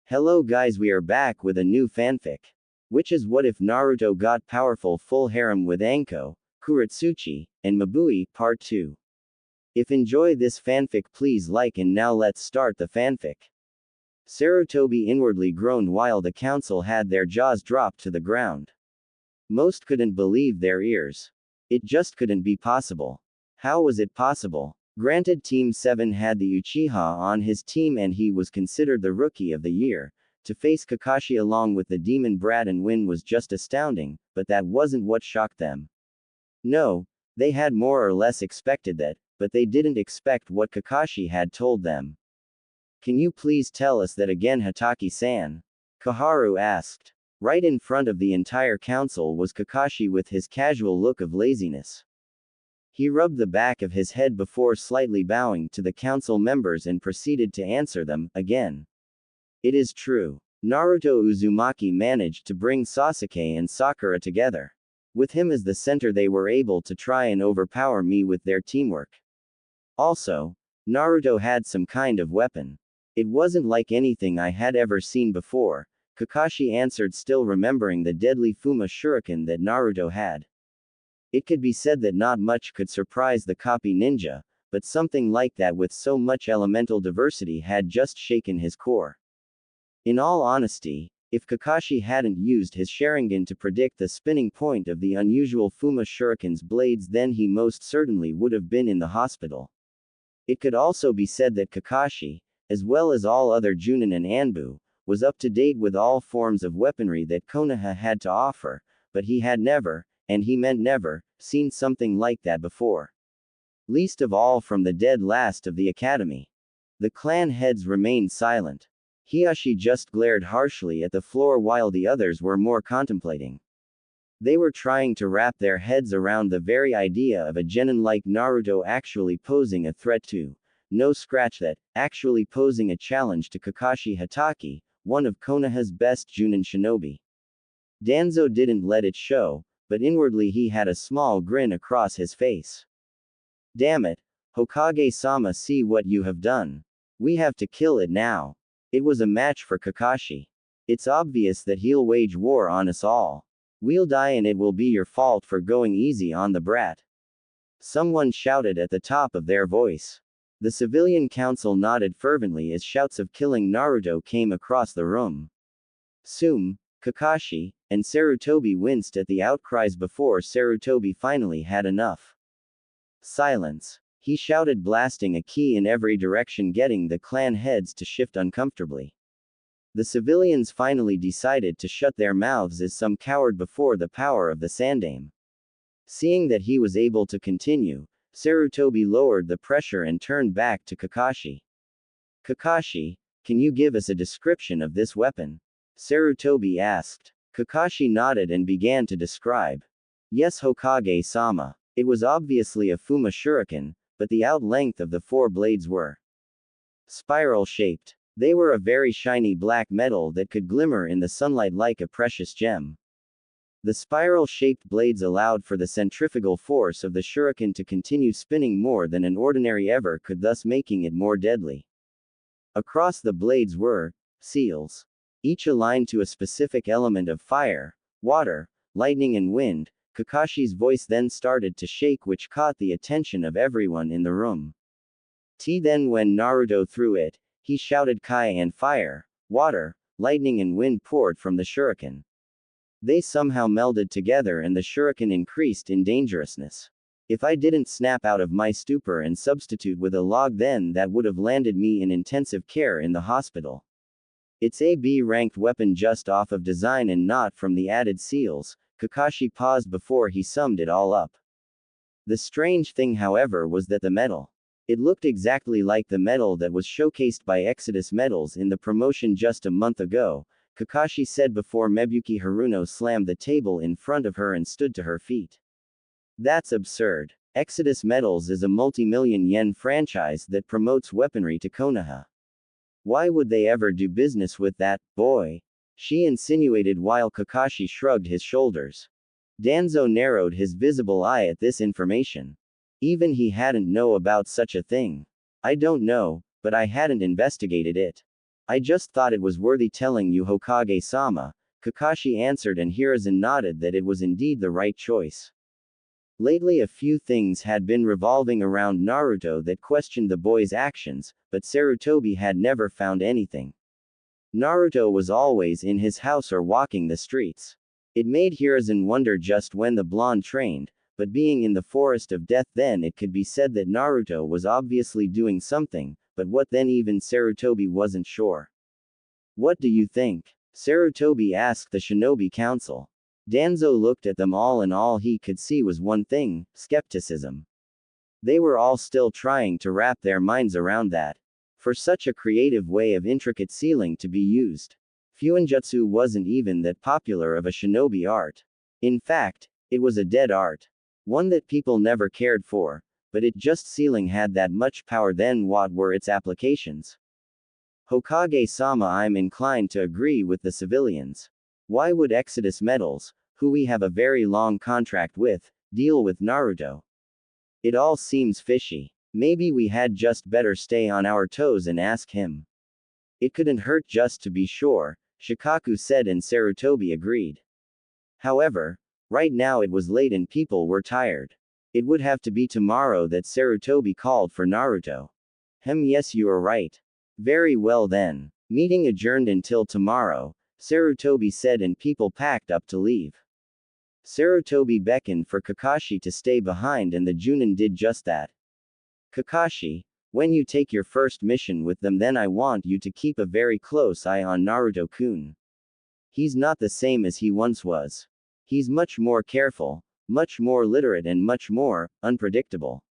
Hello guys, we are back with a new fanfic. Which is what if Naruto got powerful full harem with Anko, Kurotsuchi, and Mabui, part 2. If enjoy this fanfic please like and now let's start the fanfic. Sarutobi inwardly groaned while the council had their jaws dropped to the ground. Most couldn't believe their ears. It just couldn't be possible. How was it possible? Granted, Team 7 had the Uchiha on his team and he was considered the Rookie of the Year. To face Kakashi along with the Demon Brat and win was just astounding, but that wasn't what shocked them. No, they had more or less expected that, but they didn't expect what Kakashi had told them. Can you please tell us that again, Hatake-san? Koharu asked. Right in front of the entire council was Kakashi with his casual look of laziness. He rubbed the back of his head before slightly bowing to the council members and proceeded to answer them, again. It is true. Naruto Uzumaki managed to bring Sasuke and Sakura together. With him as the center they were able to try and overpower me with their teamwork. Also, Naruto had some kind of weapon. It wasn't like anything I had ever seen before, Kakashi answered, still remembering the deadly Fuma shuriken that Naruto had. It could be said that not much could surprise the copy ninja, but something like that with so much elemental diversity had just shaken his core. In all honesty, if Kakashi hadn't used his Sharingan to predict the spinning point of the unusual Fuma shuriken's blades, then he most certainly would have been in the hospital. It could also be said that Kakashi, as well as all other Junin and Anbu, was up to date with all forms of weaponry that Konoha had to offer, but he had never, and he meant never, seen something like that before. Least of all from the dead last of the academy. The clan heads remained silent. Hiashi just glared harshly at the floor while the others were more contemplating. They were trying to wrap their heads around the very idea of a genin like Naruto actually posing a threat to, no scratch that, actually posing a challenge to Kakashi Hatake, one of Konoha's best Junin shinobi. Danzo didn't let it show, but inwardly he had a small grin across his face. Damn it, Hokage-sama, see what you have done. We have to kill it now. It was a match for Kakashi. It's obvious that he'll wage war on us all. We'll die and it will be your fault for going easy on the brat. Someone shouted at the top of their voice. The civilian council nodded fervently as shouts of killing Naruto came across the room. Soon, Kakashi and Sarutobi winced at the outcries before Sarutobi finally had enough. Silence. He shouted, blasting a key in every direction, getting the clan heads to shift uncomfortably. The civilians finally decided to shut their mouths as some cowered before the power of the Sandame. Seeing that he was able to continue, Sarutobi lowered the pressure and turned back to Kakashi. Kakashi, can you give us a description of this weapon? Sarutobi asked. Kakashi nodded and began to describe. Yes, Hokage-sama. It was obviously a Fuma shuriken, but the out length of the four blades were spiral-shaped. They were a very shiny black metal that could glimmer in the sunlight like a precious gem. The spiral-shaped blades allowed for the centrifugal force of the shuriken to continue spinning more than an ordinary ever could, thus making it more deadly. Across the blades were seals, each aligned to a specific element of fire, water, lightning and wind. Kakashi's voice then started to shake, which caught the attention of everyone in the room. Then when Naruto threw it, he shouted Kai, and fire, water, lightning and wind poured from the shuriken. They somehow melded together and the shuriken increased in dangerousness. If I didn't snap out of my stupor and substitute with a log, then that would have landed me in intensive care in the hospital. It's a B-ranked weapon just off of design and not from the added seals. Kakashi paused before he summed it all up. The strange thing, however, was that the metal. It looked exactly like the metal that was showcased by Exodus Metals in the promotion just a month ago, Kakashi said before Mebuyuki Haruno slammed the table in front of her and stood to her feet. That's absurd. Exodus Metals is a multi-million yen franchise that promotes weaponry to Konoha. Why would they ever do business with that boy? She insinuated while Kakashi shrugged his shoulders. Danzo narrowed his visible eye at this information. Even he hadn't know about such a thing. I don't know, but I hadn't investigated it. I just thought it was worthy telling you, Hokage-sama, Kakashi answered, and Hiruzen nodded that it was indeed the right choice. Lately a few things had been revolving around Naruto that questioned the boy's actions, but Sarutobi had never found anything. Naruto was always in his house or walking the streets. It made Hiruzen wonder just when the blonde trained, but being in the forest of death, then it could be said that Naruto was obviously doing something, but what then? Even Sarutobi wasn't sure. What do you think? Sarutobi asked the Shinobi Council. Danzo looked at them all, and all he could see was one thing: skepticism. They were all still trying to wrap their minds around that. For such a creative way of intricate sealing to be used. Fuinjutsu wasn't even that popular of a shinobi art. In fact, it was a dead art. One that people never cared for, but it just sealing had that much power. Then what were its applications? Hokage-sama, I'm inclined to agree with the civilians. Why would Exodus Metals, who we have a very long contract with, deal with Naruto? It all seems fishy. Maybe we had just better stay on our toes and ask him. It couldn't hurt just to be sure, Shikaku said, and Sarutobi agreed. However, right now it was late and people were tired. It would have to be tomorrow that Sarutobi called for Naruto. Yes, you are right. Very well then. Meeting adjourned until tomorrow, Sarutobi said, and people packed up to leave. Sarutobi beckoned for Kakashi to stay behind, and the Junin did just that. Kakashi, when you take your first mission with them, then I want you to keep a very close eye on Naruto-kun. He's not the same as he once was. He's much more careful, much more literate, and much more unpredictable.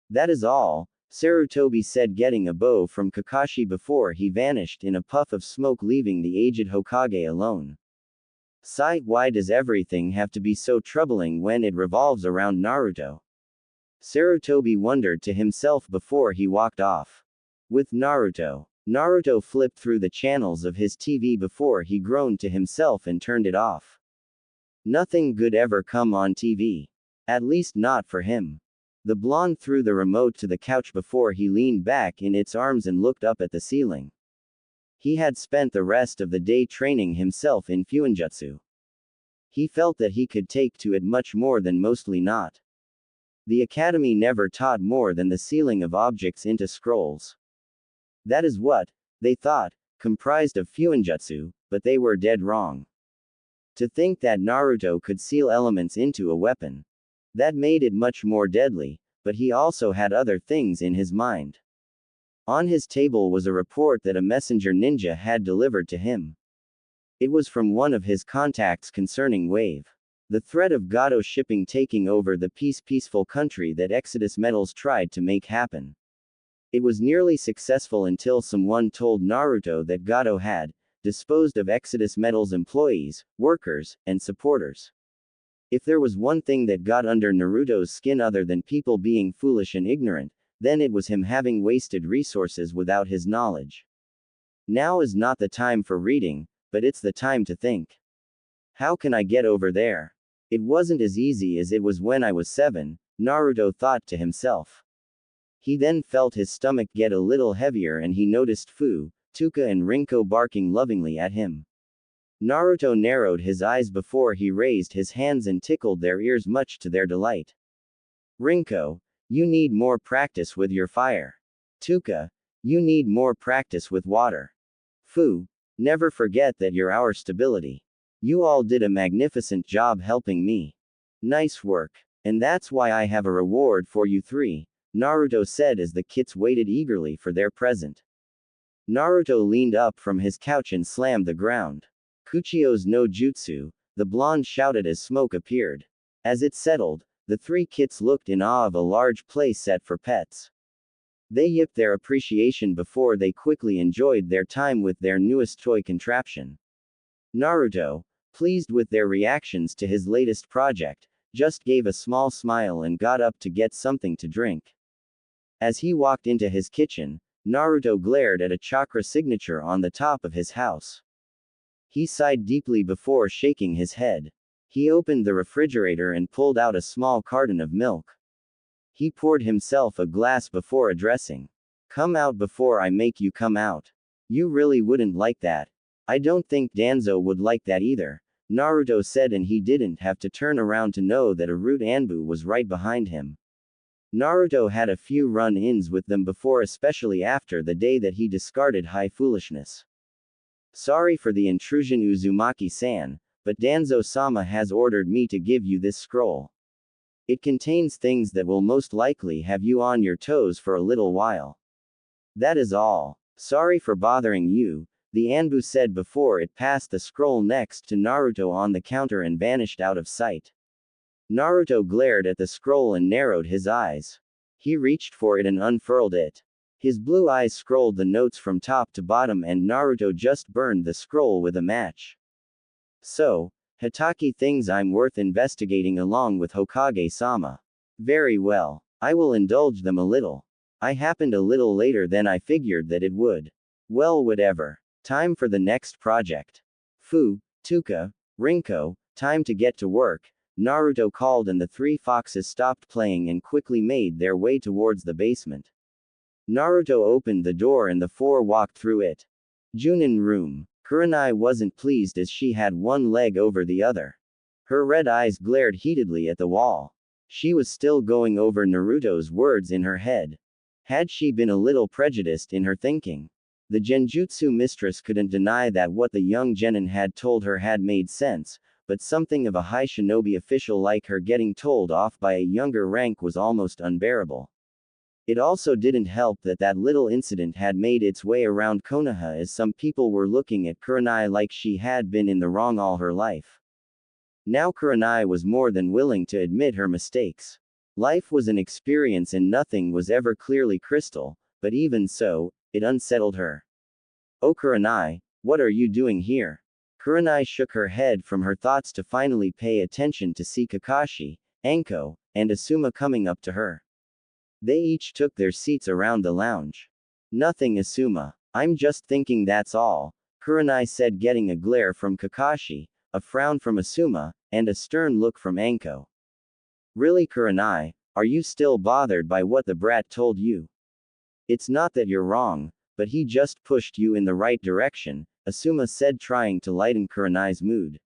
That is all, Sarutobi said, getting a bow from Kakashi before he vanished in a puff of smoke, leaving the aged Hokage alone. Sigh, why does everything have to be so troubling when it revolves around Naruto? Sarutobi wondered to himself before he walked off. With Naruto. Naruto flipped through the channels of his TV before he groaned to himself and turned it off. Nothing good ever come on TV. At least not for him. The blonde threw the remote to the couch before he leaned back in its arms and looked up at the ceiling. He had spent the rest of the day training himself in Fuinjutsu. He felt that he could take to it much more than mostly not. The academy never taught more than the sealing of objects into scrolls. That is what, they thought, comprised of Fuinjutsu, but they were dead wrong. To think that Naruto could seal elements into a weapon. That made it much more deadly, but he also had other things in his mind. On his table was a report that a messenger ninja had delivered to him. It was from one of his contacts concerning Wave. The threat of Gato shipping taking over the peaceful country that Exodus Metals tried to make happen. It was nearly successful until someone told Naruto that Gato had disposed of Exodus Metals employees, workers, and supporters. If there was one thing that got under Naruto's skin other than people being foolish and ignorant, then it was him having wasted resources without his knowledge. Now is not the time for reading, but it's the time to think. How can I get over there? It wasn't as easy as it was when I was 7, Naruto thought to himself. He then felt his stomach get a little heavier and he noticed Fu, Tuka and Rinko barking lovingly at him. Naruto narrowed his eyes before he raised his hands and tickled their ears much to their delight. Rinko, you need more practice with your fire. Tuka, you need more practice with water. Fu, never forget that you're our stability. You all did a magnificent job helping me. Nice work. And that's why I have a reward for you 3, Naruto said as the kids waited eagerly for their present. Naruto leaned up from his couch and slammed the ground. Kuchio's no jutsu, the blonde shouted as smoke appeared. As it settled, the 3 kids looked in awe of a large play set for pets. They yipped their appreciation before they quickly enjoyed their time with their newest toy contraption. Naruto, pleased with their reactions to his latest project, just gave a small smile and got up to get something to drink. As he walked into his kitchen, Naruto glared at a chakra signature on the top of his house. He sighed deeply before shaking his head. He opened the refrigerator and pulled out a small carton of milk. He poured himself a glass before addressing. Come out before I make you come out. You really wouldn't like that. I don't think Danzo would like that either, Naruto said, and he didn't have to turn around to know that a rude Anbu was right behind him. Naruto had a few run-ins with them before, especially after the day that he discarded high foolishness. Sorry for the intrusion, Uzumaki-san, but Danzo-sama has ordered me to give you this scroll. It contains things that will most likely have you on your toes for a little while. That is all. Sorry for bothering you, the Anbu said before it passed the scroll next to Naruto on the counter and vanished out of sight. Naruto glared at the scroll and narrowed his eyes. He reached for it and unfurled it. His blue eyes scrolled the notes from top to bottom, and Naruto just burned the scroll with a match. So, Hatake thinks I'm worth investigating along with Hokage-sama. Very well. I will indulge them a little. I happened a little later than I figured that it would. Well, whatever. Time for the next project. Fu, Tuka, Rinko, time to get to work, Naruto called, and the three foxes stopped playing and quickly made their way towards the basement. Naruto opened the door and the four walked through it. Junin room. Kurenai wasn't pleased as she had one leg over the other. Her red eyes glared heatedly at the wall. She was still going over Naruto's words in her head. Had she been a little prejudiced in her thinking? The Genjutsu mistress couldn't deny that what the young genin had told her had made sense, but something of a high shinobi official like her getting told off by a younger rank was almost unbearable. It also didn't help that that little incident had made its way around Konoha, as some people were looking at Kurenai like she had been in the wrong all her life. Now Kurenai was more than willing to admit her mistakes. Life was an experience and nothing was ever clearly crystal, but even so, it unsettled her. Oh Kurenai, what are you doing here? Kurenai shook her head from her thoughts to finally pay attention to see Kakashi, Anko, and Asuma coming up to her. They each took their seats around the lounge. Nothing, Asuma. I'm just thinking, that's all, Kurenai said, getting a glare from Kakashi, a frown from Asuma, and a stern look from Anko. Really, Kurenai, are you still bothered by what the brat told you? It's not that you're wrong, but he just pushed you in the right direction, Asuma said, trying to lighten Kurenai's mood.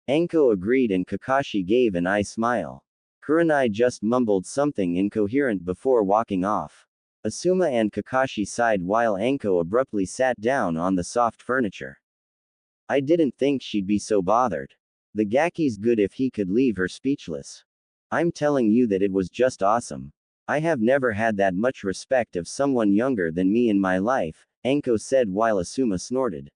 Anko agreed and Kakashi gave an eye smile. Kurenai just mumbled something incoherent before walking off. Asuma and Kakashi sighed while Anko abruptly sat down on the soft furniture. I didn't think she'd be so bothered. The Gaki's good if he could leave her speechless. I'm telling you that it was just awesome. I have never had that much respect of someone younger than me in my life, Anko said while Asuma snorted.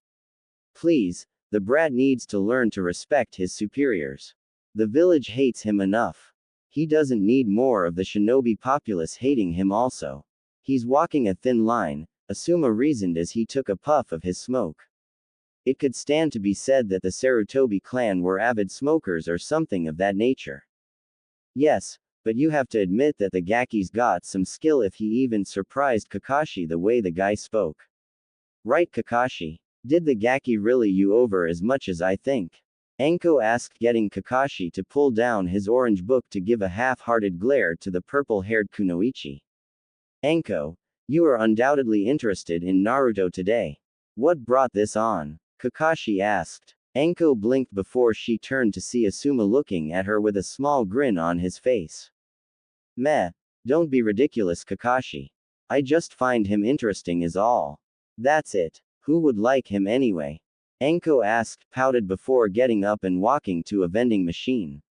Please, the brat needs to learn to respect his superiors. The village hates him enough. He doesn't need more of the shinobi populace hating him also. He's walking a thin line, Asuma reasoned as he took a puff of his smoke. It could stand to be said that the Sarutobi clan were avid smokers or something of that nature. Yes, but you have to admit that the Gaki's got some skill if he even surprised Kakashi the way the guy spoke. Right, Kakashi? Did the Gaki really you over as much as I think? Anko asked, getting Kakashi to pull down his orange book to give a half-hearted glare to the purple-haired Kunoichi. Anko, you are undoubtedly interested in Naruto today. What brought this on? Kakashi asked. Anko blinked before she turned to see Asuma looking at her with a small grin on his face. Meh. Don't be ridiculous, Kakashi. I just find him interesting is all. That's it. Who would like him anyway? Anko asked, pouted before getting up and walking to a vending machine.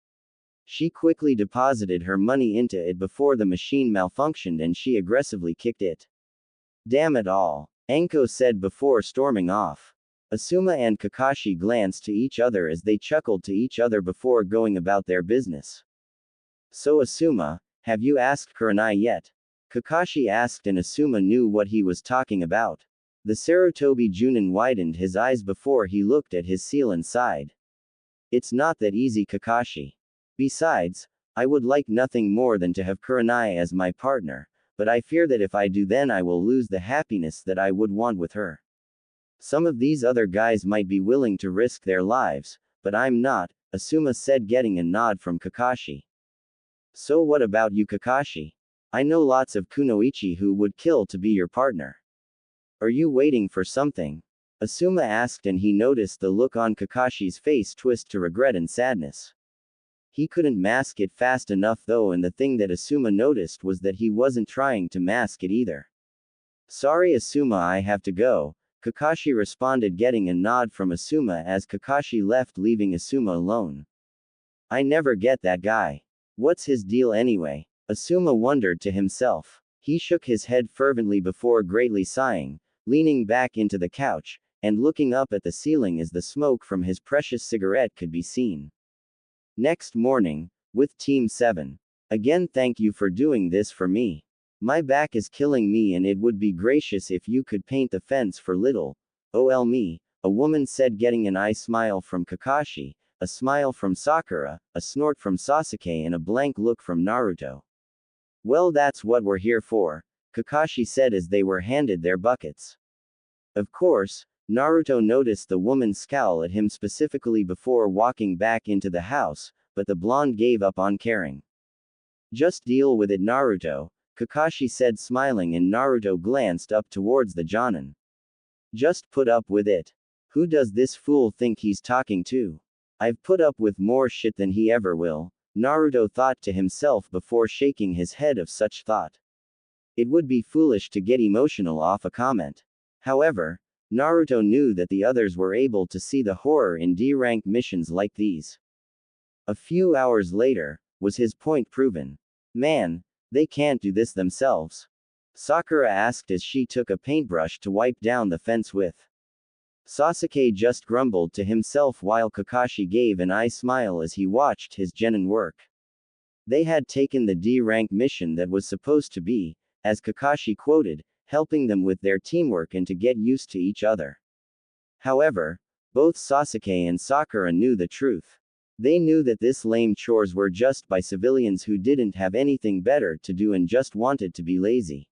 She quickly deposited her money into it before the machine malfunctioned and she aggressively kicked it. Damn it all, Anko said before storming off. Asuma and Kakashi glanced to each other as they chuckled to each other before going about their business. So Asuma, have you asked Kurenai yet? Kakashi asked and Asuma knew what he was talking about. The Sarutobi Junin widened his eyes before he looked at his seal and sighed. It's not that easy, Kakashi. Besides, I would like nothing more than to have Kurenai as my partner, but I fear that if I do then I will lose the happiness that I would want with her. Some of these other guys might be willing to risk their lives, but I'm not, Asuma said, getting a nod from Kakashi. So what about you, Kakashi? I know lots of kunoichi who would kill to be your partner. Are you waiting for something? Asuma asked, and he noticed the look on Kakashi's face twist to regret and sadness. He couldn't mask it fast enough though, and the thing that Asuma noticed was that he wasn't trying to mask it either. Sorry Asuma, I have to go, Kakashi responded, getting a nod from Asuma as Kakashi left, leaving Asuma alone. I never get that guy. What's his deal anyway? Asuma wondered to himself. He shook his head fervently before greatly sighing, leaning back into the couch, and looking up at the ceiling as the smoke from his precious cigarette could be seen. Next morning, with Team 7. Again, thank you for doing this for me. My back is killing me, and it would be gracious if you could paint the fence for little. OL me, a woman said, getting an eye smile from Kakashi, a smile from Sakura, a snort from Sasuke, and a blank look from Naruto. Well, that's what we're here for, Kakashi said as they were handed their buckets. Of course, Naruto noticed the woman scowl at him specifically before walking back into the house, but the blonde gave up on caring. Just deal with it, Naruto, Kakashi said, smiling, and Naruto glanced up towards the Jonin. Just put up with it. Who does this fool think he's talking to? I've put up with more shit than he ever will, Naruto thought to himself before shaking his head of such thought. It would be foolish to get emotional off a comment. However, Naruto knew that the others were able to see the horror in D-rank missions like these. A few hours later, was his point proven? Man, they can't do this themselves. Sakura asked as she took a paintbrush to wipe down the fence with. Sasuke just grumbled to himself while Kakashi gave an eye smile as he watched his genin work. They had taken the D-rank mission that was supposed to be, as Kakashi quoted, helping them with their teamwork and to get used to each other. However, both Sasuke and Sakura knew the truth. They knew that this lame chores were just by civilians who didn't have anything better to do and just wanted to be lazy.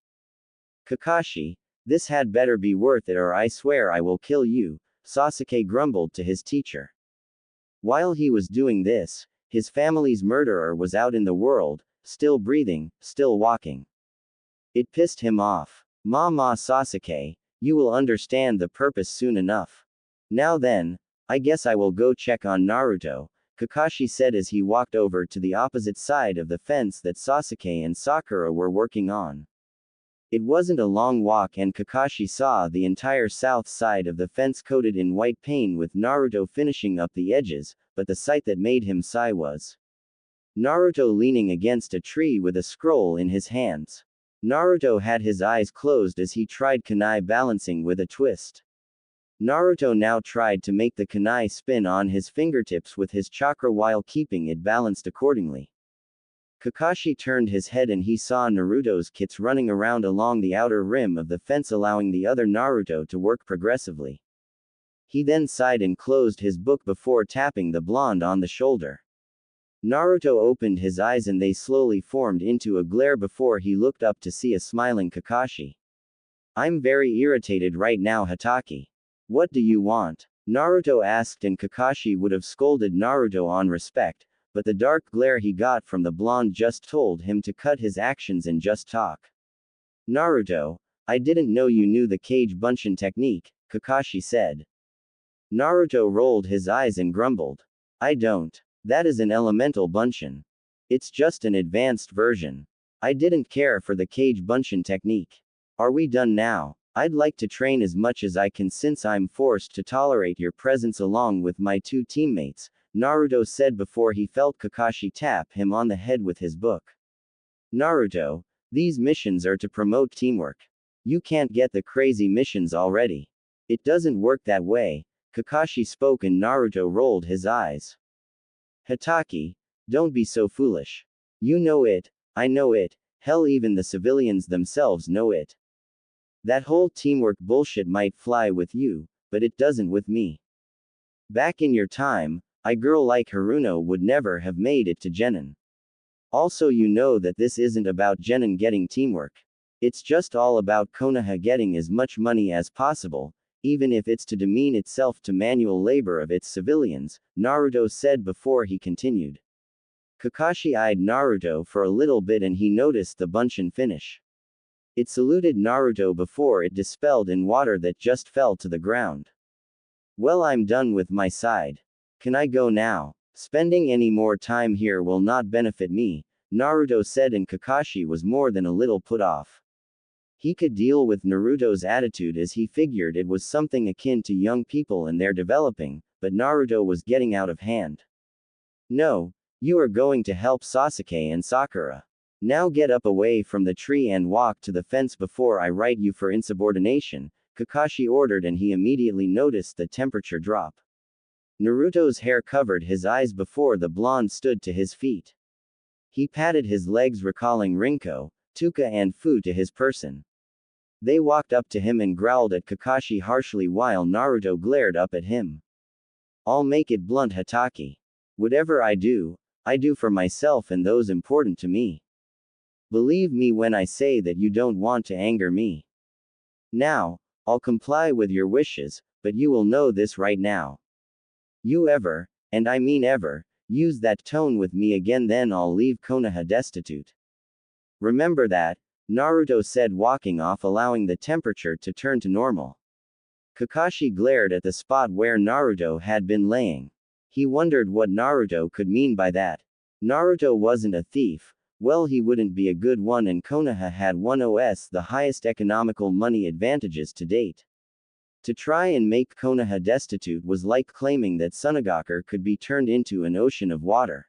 Kakashi, this had better be worth it or I swear I will kill you, Sasuke grumbled to his teacher. While he was doing this, his family's murderer was out in the world, still breathing, still walking. It pissed him off. Ma Sasuke, you will understand the purpose soon enough. Now then, I guess I will go check on Naruto, Kakashi said as he walked over to the opposite side of the fence that Sasuke and Sakura were working on. It wasn't a long walk and Kakashi saw the entire south side of the fence coated in white paint with Naruto finishing up the edges, but the sight that made him sigh was Naruto leaning against a tree with a scroll in his hands. Naruto had his eyes closed as he tried kunai balancing with a twist. Naruto now tried to make the kunai spin on his fingertips with his chakra while keeping it balanced accordingly. Kakashi turned his head and he saw Naruto's kits running around along the outer rim of the fence, allowing the other Naruto to work progressively. He then sighed and closed his book before tapping the blonde on the shoulder. Naruto opened his eyes and they slowly formed into a glare before he looked up to see a smiling Kakashi. I'm very irritated right now, Hatake. What do you want? Naruto asked, and Kakashi would have scolded Naruto on respect, but the dark glare he got from the blonde just told him to cut his actions and just talk. Naruto, I didn't know you knew the Kage Bunshin technique, Kakashi said. Naruto rolled his eyes and grumbled. I don't. That is an elemental Bunshin. It's just an advanced version. I didn't care for the Kage Bunshin technique. Are we done now? I'd like to train as much as I can since I'm forced to tolerate your presence along with my two teammates, Naruto said before he felt Kakashi tap him on the head with his book. Naruto, these missions are to promote teamwork. You can't get the crazy missions already. It doesn't work that way, Kakashi spoke and Naruto rolled his eyes. Hatake, don't be so foolish. You know it, I know it, hell even the civilians themselves know it. That whole teamwork bullshit might fly with you, but it doesn't with me. Back in your time, a girl like Haruno would never have made it to Genin. Also, you know that this isn't about Genin getting teamwork. It's just all about Konoha getting as much money as possible, even if it's to demean itself to manual labor of its civilians, Naruto said before he continued. Kakashi eyed Naruto for a little bit and he noticed the Bunshin finish. It saluted Naruto before it dispelled in water that just fell to the ground. Well, I'm done with my side. Can I go now? Spending any more time here will not benefit me, Naruto said, and Kakashi was more than a little put off. He could deal with Naruto's attitude as he figured it was something akin to young people and their developing, but Naruto was getting out of hand. No, you are going to help Sasuke and Sakura. Now get up away from the tree and walk to the fence before I write you for insubordination, Kakashi ordered, and he immediately noticed the temperature drop. Naruto's hair covered his eyes before the blonde stood to his feet. He patted his legs, recalling Rinko, Tuka and Fu to his person. They walked up to him and growled at Kakashi harshly while Naruto glared up at him. I'll make it blunt, Hatake. Whatever I do for myself and those important to me. Believe me when I say that you don't want to anger me. Now, I'll comply with your wishes, but you will know this right now. You ever, and I mean ever, use that tone with me again, then I'll leave Konoha destitute. Remember that, Naruto said, walking off, allowing the temperature to turn to normal. Kakashi glared at the spot where Naruto had been laying. He wondered what Naruto could mean by that. Naruto wasn't a thief. Well, he wouldn't be a good one, and Konoha had one of the highest economical money advantages to date. To try and make Konoha destitute was like claiming that Sunagakur could be turned into an ocean of water.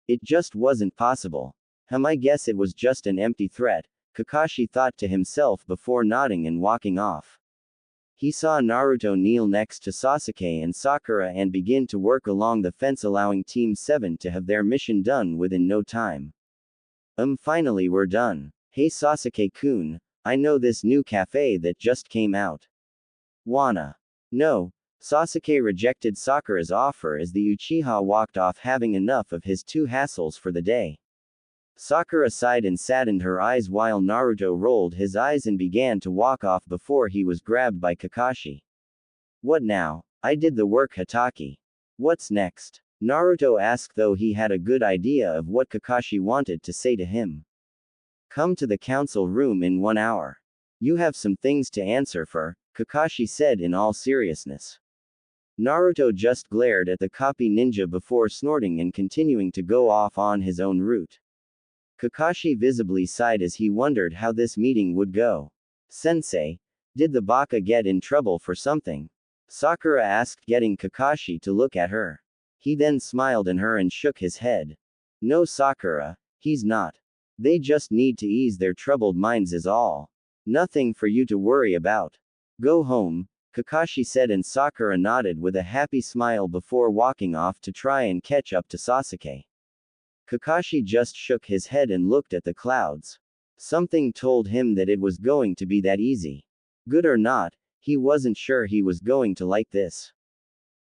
It just wasn't possible. I guess it was just an empty threat, Kakashi thought to himself before nodding and walking off. He saw Naruto kneel next to Sasuke and Sakura and begin to work along the fence, allowing Team 7 to have their mission done within no time. Finally we're done. Hey Sasuke-kun, I know this new cafe that just came out. Wanna? No. Sasuke rejected Sakura's offer as the Uchiha walked off, having enough of his two hassles for the day. Sakura sighed and saddened her eyes while Naruto rolled his eyes and began to walk off before he was grabbed by Kakashi. What now? I did the work, Hatake. What's next? Naruto asked, though he had a good idea of what Kakashi wanted to say to him. Come to the council room in 1 hour. You have some things to answer for, Kakashi said in all seriousness. Naruto just glared at the copy ninja before snorting and continuing to go off on his own route. Kakashi visibly sighed as he wondered how this meeting would go. Sensei, did the Baka get in trouble for something? Sakura asked, getting Kakashi to look at her. He then smiled at her and shook his head. No, Sakura, he's not. They just need to ease their troubled minds is all. Nothing for you to worry about. Go home, Kakashi said, and Sakura nodded with a happy smile before walking off to try and catch up to Sasuke. Kakashi just shook his head and looked at the clouds. Something told him that it was going to be that easy. Good or not, he wasn't sure he was going to like this.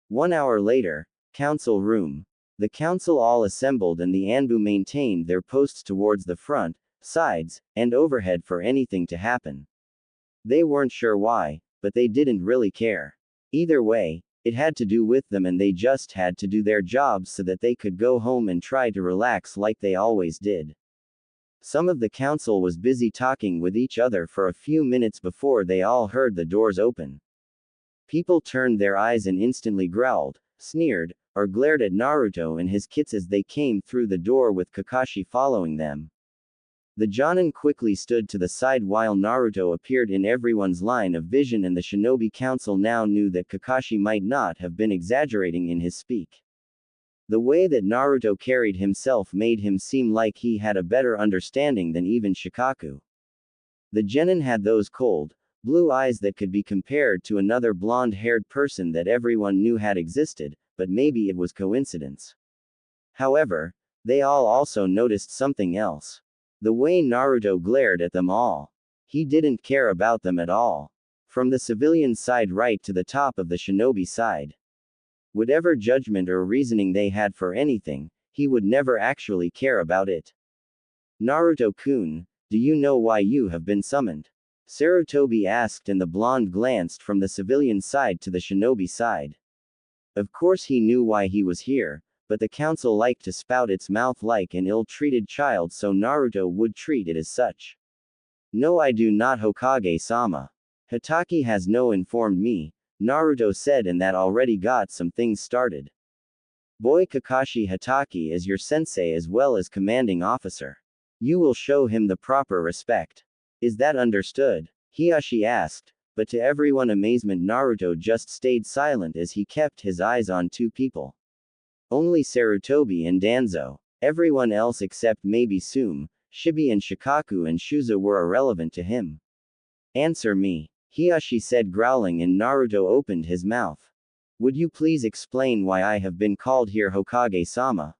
1 hour later, council room. The council all assembled and the Anbu maintained their posts towards the front, sides, and overhead for anything to happen. They weren't sure why, but they didn't really care. Either way, it had to do with them and they just had to do their jobs so that they could go home and try to relax like they always did. Some of the council was busy talking with each other for a few minutes before they all heard the doors open. People turned their eyes and instantly growled, sneered, or glared at Naruto and his kits as they came through the door with Kakashi following them. The Jonin quickly stood to the side while Naruto appeared in everyone's line of vision, and the Shinobi Council now knew that Kakashi might not have been exaggerating in his speak. The way that Naruto carried himself made him seem like he had a better understanding than even Shikaku. The genin had those cold, blue eyes that could be compared to another blonde-haired person that everyone knew had existed, but maybe it was coincidence. However, they all also noticed something else. The way Naruto glared at them all. He didn't care about them at all. From the civilian side right to the top of the shinobi side. Whatever judgment or reasoning they had for anything, he would never actually care about it. Naruto-kun, do you know why you have been summoned? Sarutobi asked, and the blonde glanced from the civilian side to the shinobi side. Of course he knew why he was here, but the council liked to spout its mouth like an ill-treated child, so Naruto would treat it as such. No, I do not, Hokage-sama. Hitaki has no informed me, Naruto said, and that already got some things started. Boy, Kakashi Hitaki is your sensei as well as commanding officer. You will show him the proper respect. Is that understood? Hiyashi asked, but to everyone's amazement Naruto just stayed silent as he kept his eyes on two people. Only Sarutobi and Danzo. Everyone else except maybe Sume, Shibi and Shikaku and Shuza were irrelevant to him. Answer me, Hiyashi said, growling, and Naruto opened his mouth. Would you please explain why I have been called here, Hokage-sama?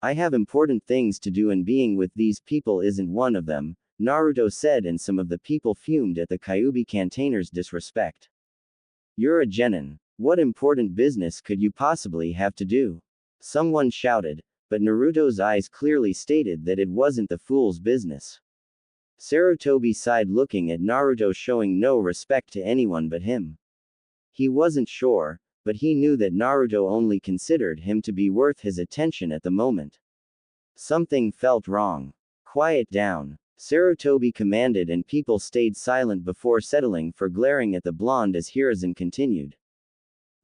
I have important things to do and being with these people isn't one of them, Naruto said, and some of the people fumed at the Kyuubi campaigner's disrespect. You're a genin. What important business could you possibly have to do? Someone shouted, but Naruto's eyes clearly stated that it wasn't the fool's business. Sarutobi sighed, looking at Naruto, showing no respect to anyone but him. He wasn't sure, but he knew that Naruto only considered him to be worth his attention at the moment. Something felt wrong. Quiet down, Sarutobi commanded, and people stayed silent before settling for glaring at the blonde as Hiruzen continued.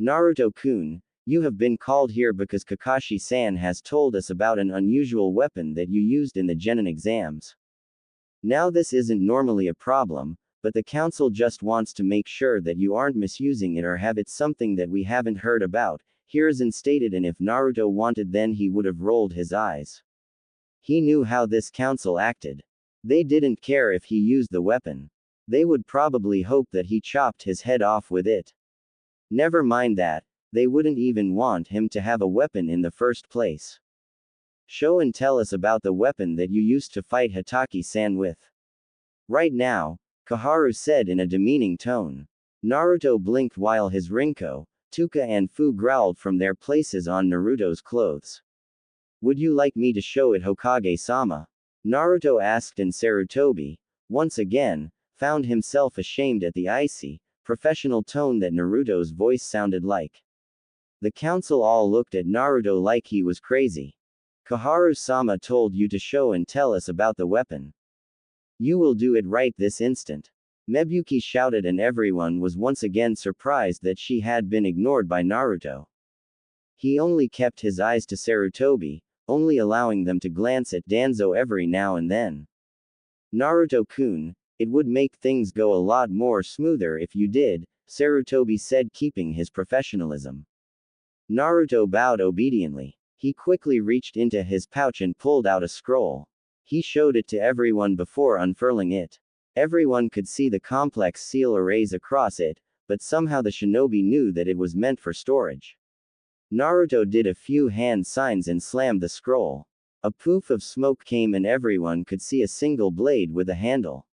Naruto-kun, you have been called here because Kakashi-san has told us about an unusual weapon that you used in the genin exams. Now this isn't normally a problem, but the council just wants to make sure that you aren't misusing it or have it something that we haven't heard about, Hiruzen stated, and if Naruto wanted then he would have rolled his eyes. He knew how this council acted. They didn't care if he used the weapon. They would probably hope that he chopped his head off with it. Never mind that, they wouldn't even want him to have a weapon in the first place. Show and tell us about the weapon that you used to fight Hitaki-san with. Right now, Koharu said in a demeaning tone. Naruto blinked while his Rinko, Tuka and Fu growled from their places on Naruto's clothes. Would you like me to show it, Hokage-sama? Naruto asked, and Sarutobi, once again, found himself ashamed at the icy, professional tone that Naruto's voice sounded like. The council all looked at Naruto like he was crazy. Koharu-sama told you to show and tell us about the weapon. You will do it right this instant. Mabui shouted, and everyone was once again surprised that she had been ignored by Naruto. He only kept his eyes to Sarutobi, only allowing them to glance at Danzo every now and then. Naruto-kun, it would make things go a lot more smoother if you did, Sarutobi said, keeping his professionalism. Naruto bowed obediently. He quickly reached into his pouch and pulled out a scroll. He showed it to everyone before unfurling it. Everyone could see the complex seal arrays across it, but somehow the shinobi knew that it was meant for storage. Naruto did a few hand signs and slammed the scroll. A poof of smoke came and everyone could see a single blade with a handle.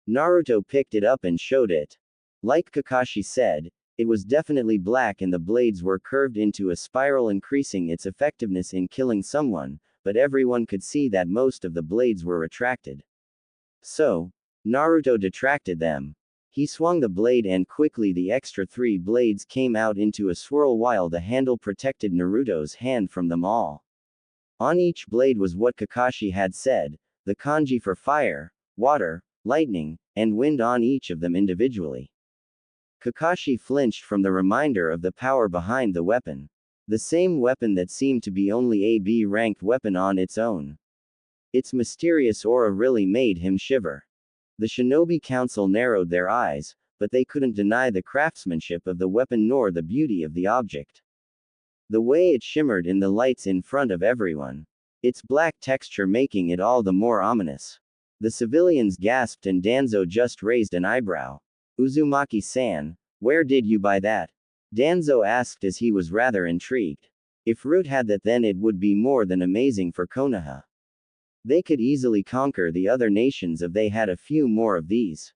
Naruto picked it up and showed it. Like Kakashi said, it was definitely black and the blades were curved into a spiral, increasing its effectiveness in killing someone, but everyone could see that most of the blades were retracted. So, Naruto detracted them. He swung the blade and quickly the extra 3 blades came out into a swirl while the handle protected Naruto's hand from them all. On each blade was what Kakashi had said, the kanji for fire, water, lightning, and wind on each of them individually. Kakashi flinched from the reminder of the power behind the weapon. The same weapon that seemed to be only a B-ranked weapon on its own. Its mysterious aura really made him shiver. The Shinobi Council narrowed their eyes, but they couldn't deny the craftsmanship of the weapon nor the beauty of the object. The way it shimmered in the lights in front of everyone. Its black texture making it all the more ominous. The civilians gasped and Danzo just raised an eyebrow. Uzumaki-san, where did you buy that? Danzo asked as he was rather intrigued. If Root had that then it would be more than amazing for Konoha. They could easily conquer the other nations if they had a few more of these.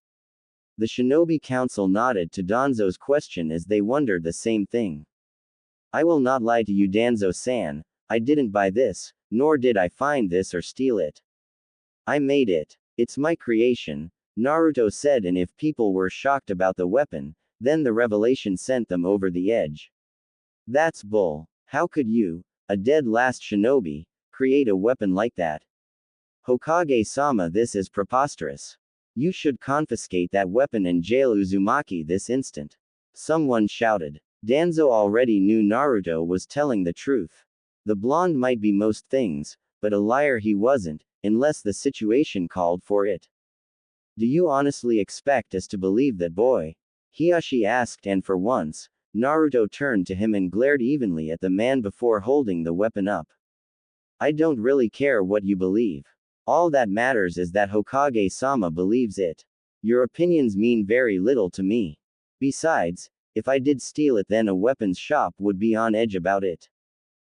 The Shinobi Council nodded to Danzo's question as they wondered the same thing. I will not lie to you, Danzo-san, I didn't buy this, nor did I find this or steal it. I made it. It's my creation, Naruto said, and if people were shocked about the weapon, then the revelation sent them over the edge. That's bull. How could you, a dead last shinobi, create a weapon like that? Hokage-sama, this is preposterous. You should confiscate that weapon and jail Uzumaki this instant. Someone shouted. Danzo already knew Naruto was telling the truth. The blonde might be most things, but a liar he wasn't, unless the situation called for it. Do you honestly expect us to believe that boy? Hiyashi asked, and for once, Naruto turned to him and glared evenly at the man before holding the weapon up. I don't really care what you believe. All that matters is that Hokage-sama believes it. Your opinions mean very little to me. Besides, if I did steal it, then a weapons shop would be on edge about it.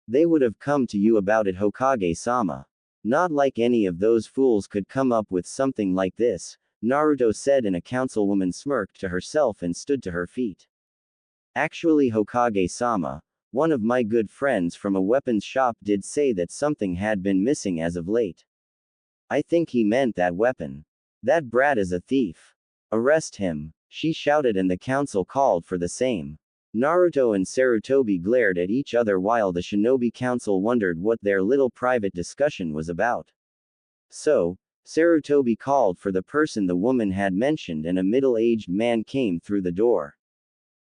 They would have come to you about it, Hokage-sama. Not like any of those fools could come up with something like this, Naruto said, and a councilwoman smirked to herself and stood to her feet. Actually, Hokage-sama, one of my good friends from a weapons shop did say that something had been missing as of late. I think he meant that weapon. That brat is a thief. Arrest him, she shouted, and the council called for the same. Naruto and Sarutobi glared at each other while the shinobi council wondered what their little private discussion was about. So, Sarutobi called for the person the woman had mentioned, and a middle-aged man came through the door.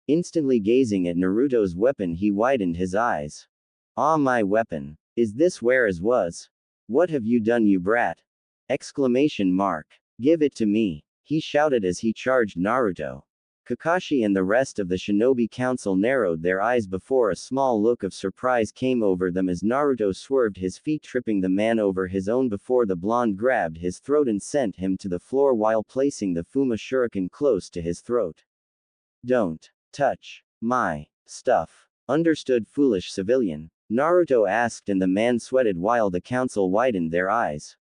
Instantly gazing at Naruto's weapon, he widened his eyes. Ah, my weapon. Is this where as was? What have you done, you brat? Exclamation mark. Give it to me, he shouted as he charged Naruto. Kakashi and the rest of the shinobi council narrowed their eyes before a small look of surprise came over them as Naruto swerved his feet, tripping the man over his own before the blonde grabbed his throat and sent him to the floor while placing the Fuma shuriken close to his throat. Don't touch my stuff. Understood, foolish civilian? Naruto asked, and the man sweated while the council widened their eyes.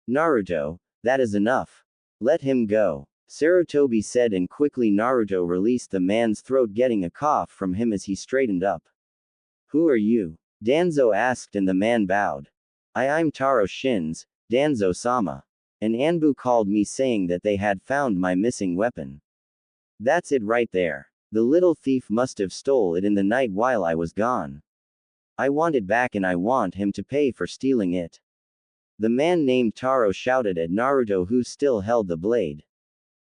Naruto, that is enough. Let him go, Sarutobi said, and quickly Naruto released the man's throat, getting a cough from him as he straightened up. Who are you? Danzo asked, and the man bowed. I'm Taro Shins, Danzo-sama. An Anbu called me saying that they had found my missing weapon. That's it right there. The little thief must have stole it in the night while I was gone. I want it back, and I want him to pay for stealing it. The man named Taro shouted at Naruto, who still held the blade.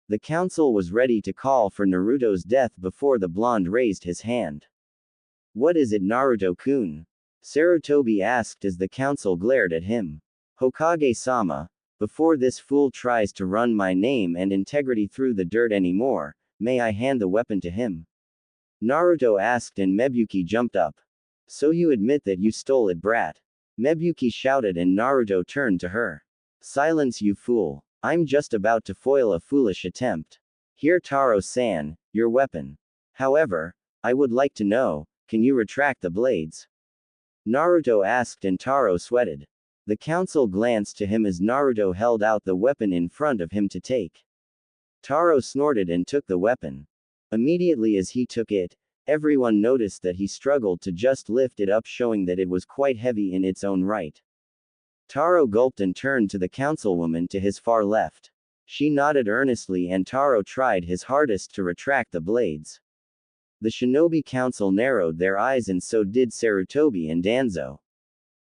The council was ready to call for Naruto's death before the blonde raised his hand. What is it, Naruto-kun? Sarutobi asked as the council glared at him. Hokage-sama, before this fool tries to run my name and integrity through the dirt anymore, may I hand the weapon to him? Naruto asked, and Mabui jumped up. So you admit that you stole it, brat? Mabui shouted, and Naruto turned to her. Silence, you fool. I'm just about to foil a foolish attempt. Here, Taro-san, your weapon. However, I would like to know, can you retract the blades? Naruto asked, and Taro sweated. The council glanced to him as Naruto held out the weapon in front of him to take. Taro snorted and took the weapon. Immediately as he took it, everyone noticed that he struggled to just lift it up, showing that it was quite heavy in its own right. Taro gulped and turned to the councilwoman to his far left. She nodded earnestly, and Taro tried his hardest to retract the blades. The shinobi council narrowed their eyes, and so did Sarutobi and Danzo.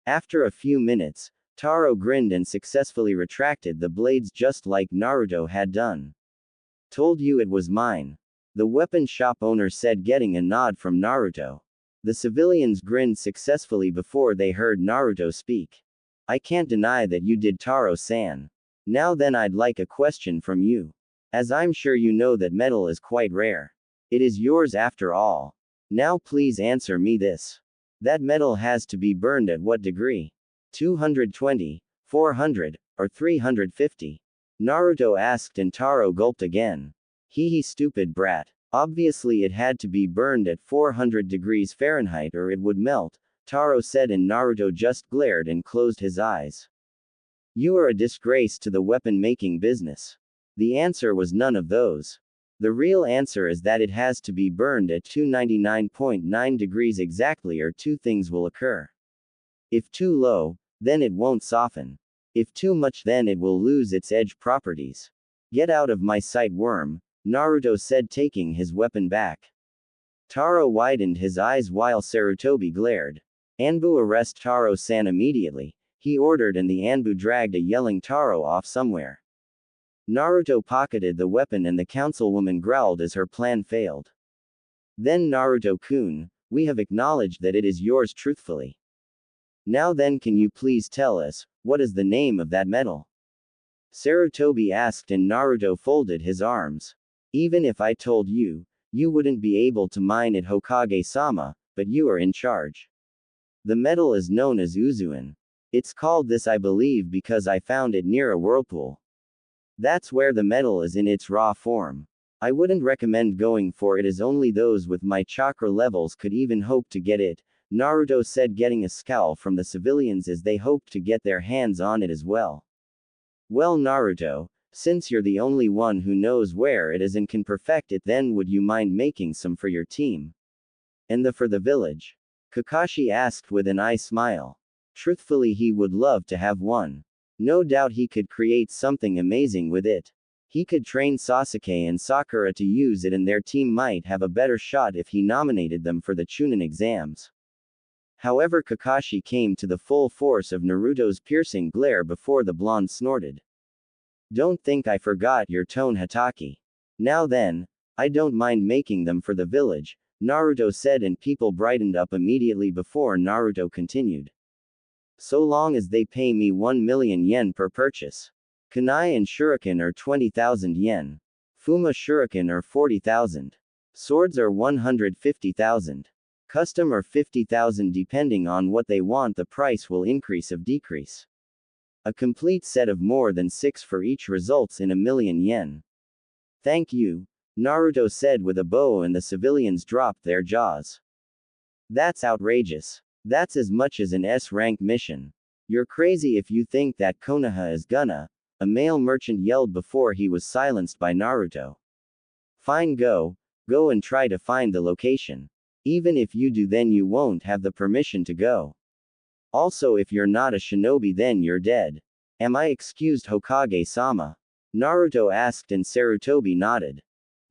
After a few minutes, Taro grinned and successfully retracted the blades just like Naruto had done. Told you it was mine, the weapon shop owner said, getting a nod from Naruto. The civilians grinned successfully before they heard Naruto speak. I can't deny that you did, Taro-san. Now then, I'd like a question from you. As I'm sure you know that metal is quite rare. It is yours after all. Now please answer me this. That metal has to be burned at what degree? 220, 400, or 350? Naruto asked, and Taro gulped again. Hee, stupid brat. Obviously it had to be burned at 400 degrees Fahrenheit or it would melt, Taro said, and Naruto just glared and closed his eyes. You are a disgrace to the weapon-making business. The answer was none of those. The real answer is that it has to be burned at 299.9 degrees exactly, or two things will occur. If too low, then it won't soften. If too much, then it will lose its edge properties. Get out of my sight, worm, Naruto said, taking his weapon back. Taro widened his eyes while Sarutobi glared. Anbu, arrest Taro-san immediately, he ordered, and the Anbu dragged a yelling Taro off somewhere. Naruto pocketed the weapon and the councilwoman growled as her plan failed. Then Naruto-kun, we have acknowledged that it is yours truthfully. Now then, can you please tell us, what is the name of that metal? Sarutobi asked and Naruto folded his arms. Even if I told you, you wouldn't be able to mine it, Hokage-sama, but you are in charge. The metal is known as Uzuin. It's called this, I believe, because I found it near a whirlpool. That's where the metal is in its raw form. I wouldn't recommend going for it as only those with my chakra levels could even hope to get it, Naruto said, getting a scowl from the civilians as they hoped to get their hands on it as well. Well, Naruto, since you're the only one who knows where it is and can perfect it, then would you mind making some for your team? And for the village? Kakashi asked with an eye smile. Truthfully, he would love to have one. No doubt he could create something amazing with it. He could train Sasuke and Sakura to use it and their team might have a better shot if he nominated them for the Chunin exams. However, Kakashi came to the full force of Naruto's piercing glare before the blonde snorted. Don't think I forgot your tone, Hatake. Now then, I don't mind making them for the village, Naruto said, and people brightened up immediately before Naruto continued. So long as they pay me 1 million yen per purchase. Kunai and shuriken are 20,000 yen. Fuma shuriken are 40,000. Swords are 150,000. Custom are 50,000. Depending on what they want, the price will increase or decrease. A complete set of more than 6 for each results in 1 million yen. Thank you, Naruto said with a bow, and the civilians dropped their jaws. That's outrageous. That's as much as an S-rank mission. You're crazy if you think that Konoha is gonna, a male merchant yelled before he was silenced by Naruto. Fine, go and try to find the location. Even if you do, then you won't have the permission to go. Also, if you're not a shinobi, then you're dead. Am I excused, Hokage-sama? Naruto asked and Sarutobi nodded.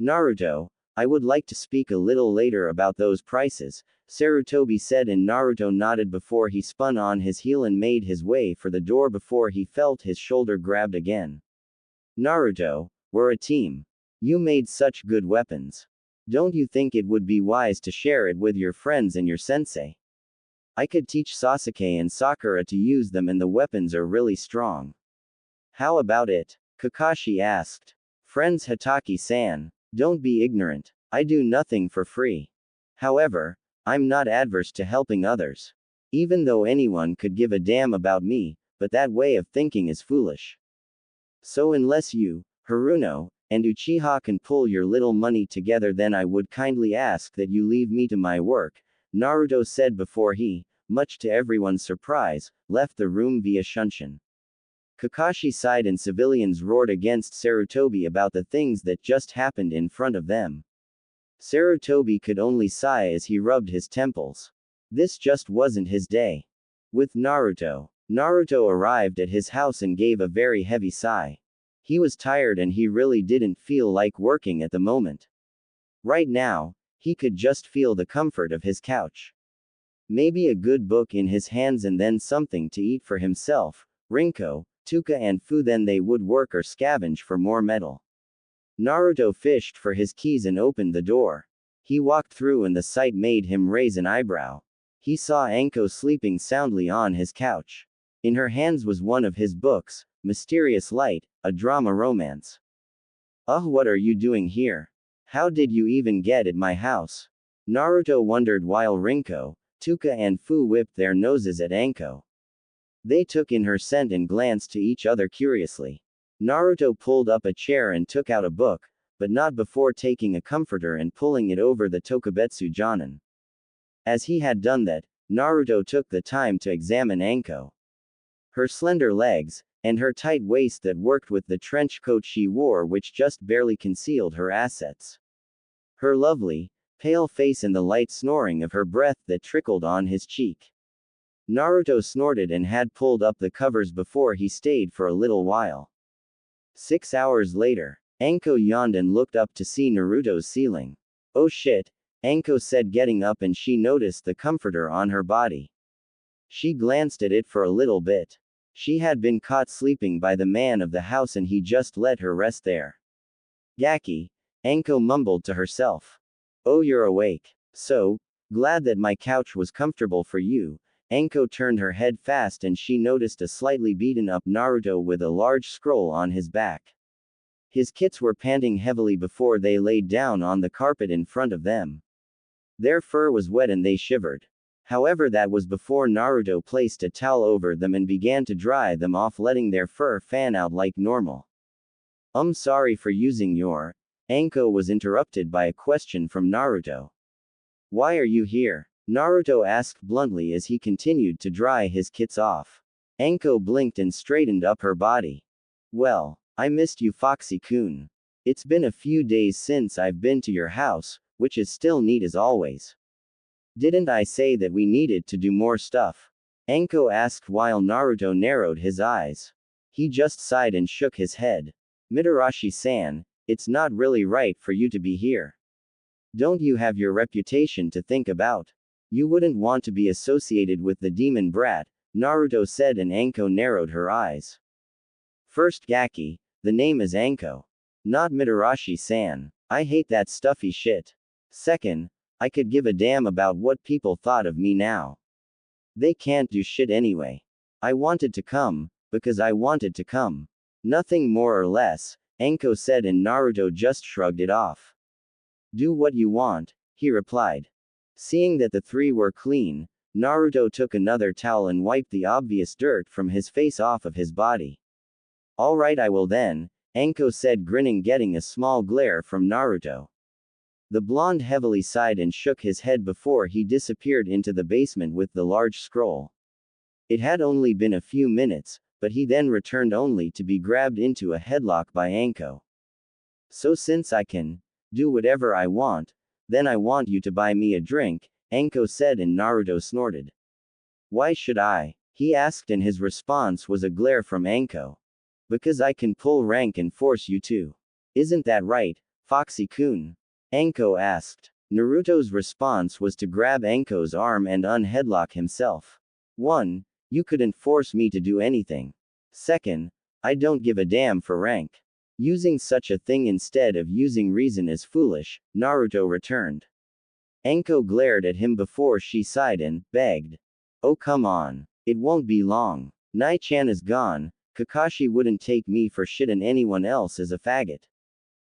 Naruto, I would like to speak a little later about those prices, Sarutobi said, and Naruto nodded before he spun on his heel and made his way for the door before he felt his shoulder grabbed again. Naruto, we're a team. You made such good weapons. Don't you think it would be wise to share it with your friends and your sensei? I could teach Sasuke and Sakura to use them, and the weapons are really strong. How about it? Kakashi asked. Friends, Hatake-san. Don't be ignorant. I do nothing for free. However, I'm not adverse to helping others. Even though anyone could give a damn about me, but that way of thinking is foolish. So unless you, Haruno, and Uchiha can pull your little money together, then I would kindly ask that you leave me to my work, Naruto said before he, much to everyone's surprise, left the room via shunshin. Kakashi sighed and civilians roared against Sarutobi about the things that just happened in front of them. Sarutobi could only sigh as he rubbed his temples. This just wasn't his day. With Naruto arrived at his house and gave a very heavy sigh. He was tired and he really didn't feel like working at the moment. Right now, he could just feel the comfort of his couch. Maybe a good book in his hands and then something to eat for himself, Rinko, Tuka and Fu. Then they would work or scavenge for more metal. Naruto fished for his keys and opened the door. He walked through and the sight made him raise an eyebrow. He saw Anko sleeping soundly on his couch. In her hands was one of his books, Mysterious Light, a drama romance. What are you doing here? How did you even get at my house? Naruto wondered while Rinko, Tuka and Fu whipped their noses at Anko. They took in her scent and glanced to each other curiously. Naruto pulled up a chair and took out a book, but not before taking a comforter and pulling it over the Tokubetsu Jonin. As he had done that, Naruto took the time to examine Anko. Her slender legs, and her tight waist that worked with the trench coat she wore, which just barely concealed her assets. Her lovely, pale face and the light snoring of her breath that trickled on his cheek. Naruto snorted and had pulled up the covers before he stayed for a little while. 6 hours later, Anko yawned and looked up to see Naruto's ceiling. Oh shit, Anko said, getting up, and she noticed the comforter on her body. She glanced at it for a little bit. She had been caught sleeping by the man of the house and he just let her rest there. Gaki, Anko mumbled to herself. Oh, you're awake. So, glad that my couch was comfortable for you. Anko turned her head fast and she noticed a slightly beaten up Naruto with a large scroll on his back. His kits were panting heavily before they laid down on the carpet in front of them. Their fur was wet and they shivered. However, that was before Naruto placed a towel over them and began to dry them off, letting their fur fan out like normal. Sorry for using your. Anko was interrupted by a question from Naruto. Why are you here? Naruto asked bluntly as he continued to dry his kits off. Anko blinked and straightened up her body. Well, I missed you, Foxy-kun. It's been a few days since I've been to your house, which is still neat as always. Didn't I say that we needed to do more stuff? Anko asked while Naruto narrowed his eyes. He just sighed and shook his head. Mitarashi-san, it's not really right for you to be here. Don't you have your reputation to think about? You wouldn't want to be associated with the demon brat, Naruto said, and Anko narrowed her eyes. First, Gaki, the name is Anko. Not Mitarashi-san. I hate that stuffy shit. Second, I could give a damn about what people thought of me now. They can't do shit anyway. I wanted to come, because I wanted to come. Nothing more or less, Anko said, and Naruto just shrugged it off. Do what you want, he replied. Seeing that the three were clean, Naruto took another towel and wiped the obvious dirt from his face off of his body. Alright, I will then, Anko said, grinning, getting a small glare from Naruto. The blonde heavily sighed and shook his head before he disappeared into the basement with the large scroll. It had only been a few minutes, but he then returned only to be grabbed into a headlock by Anko. So since I can do whatever I want, then I want you to buy me a drink, Anko said, and Naruto snorted. Why should I? He asked, and his response was a glare from Anko. Because I can pull rank and force you to. Isn't that right, Foxy-kun? Anko asked. Naruto's response was to grab Anko's arm and unheadlock himself. 1. You couldn't force me to do anything. 2nd, I don't give a damn for rank. Using such a thing instead of using reason is foolish, Naruto returned. Anko glared at him before she sighed and begged. Oh, come on. It won't be long. Nai-chan is gone. Kakashi wouldn't take me for shit and anyone else is a faggot.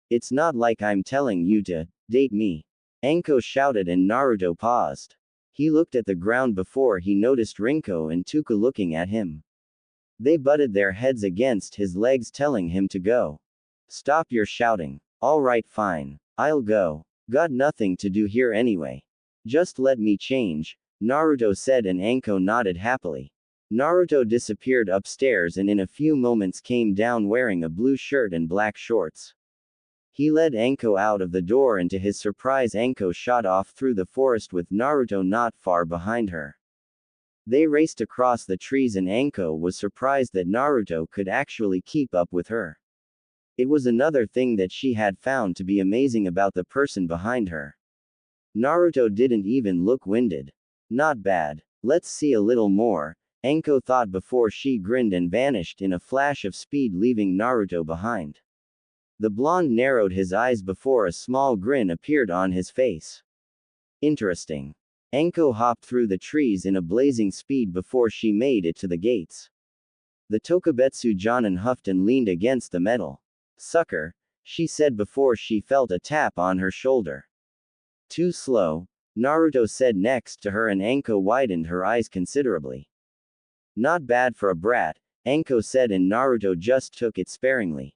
It's not like I'm telling you to date me. Anko shouted, and Naruto paused. He looked at the ground before he noticed Rinko and Tuka looking at him. They butted their heads against his legs, telling him to go. Stop your shouting. Alright, fine. I'll go. Got nothing to do here anyway. Just let me change, Naruto said, and Anko nodded happily. Naruto disappeared upstairs and in a few moments came down wearing a blue shirt and black shorts. He led Anko out of the door, and to his surprise Anko shot off through the forest with Naruto not far behind her. They raced across the trees and Anko was surprised that Naruto could actually keep up with her. It was another thing that she had found to be amazing about the person behind her. Naruto didn't even look winded. Not bad. Let's see a little more, Anko thought before she grinned and vanished in a flash of speed, leaving Naruto behind. The blonde narrowed his eyes before a small grin appeared on his face. Interesting. Anko hopped through the trees in a blazing speed before she made it to the gates. The Tokubetsu Jonin huffed and leaned against the metal. Sucker, she said before she felt a tap on her shoulder. Too slow, Naruto said next to her, and Anko widened her eyes considerably. Not bad for a brat, Anko said, and Naruto just took it sparingly.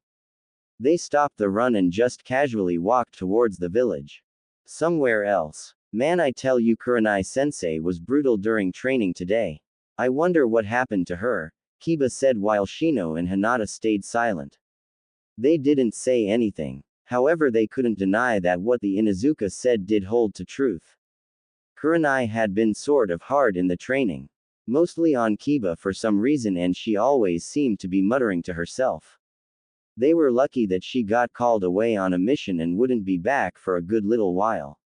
They stopped the run and just casually walked towards the village. Somewhere else. Man, I tell you, Kurenai-sensei was brutal during training today. I wonder what happened to her, Kiba said while Shino and Hinata stayed silent. They didn't say anything. However, they couldn't deny that what the Inuzuka said did hold to truth. Kurenai had been sort of hard in the training. Mostly on Kiba for some reason, and she always seemed to be muttering to herself. They were lucky that she got called away on a mission and wouldn't be back for a good little while.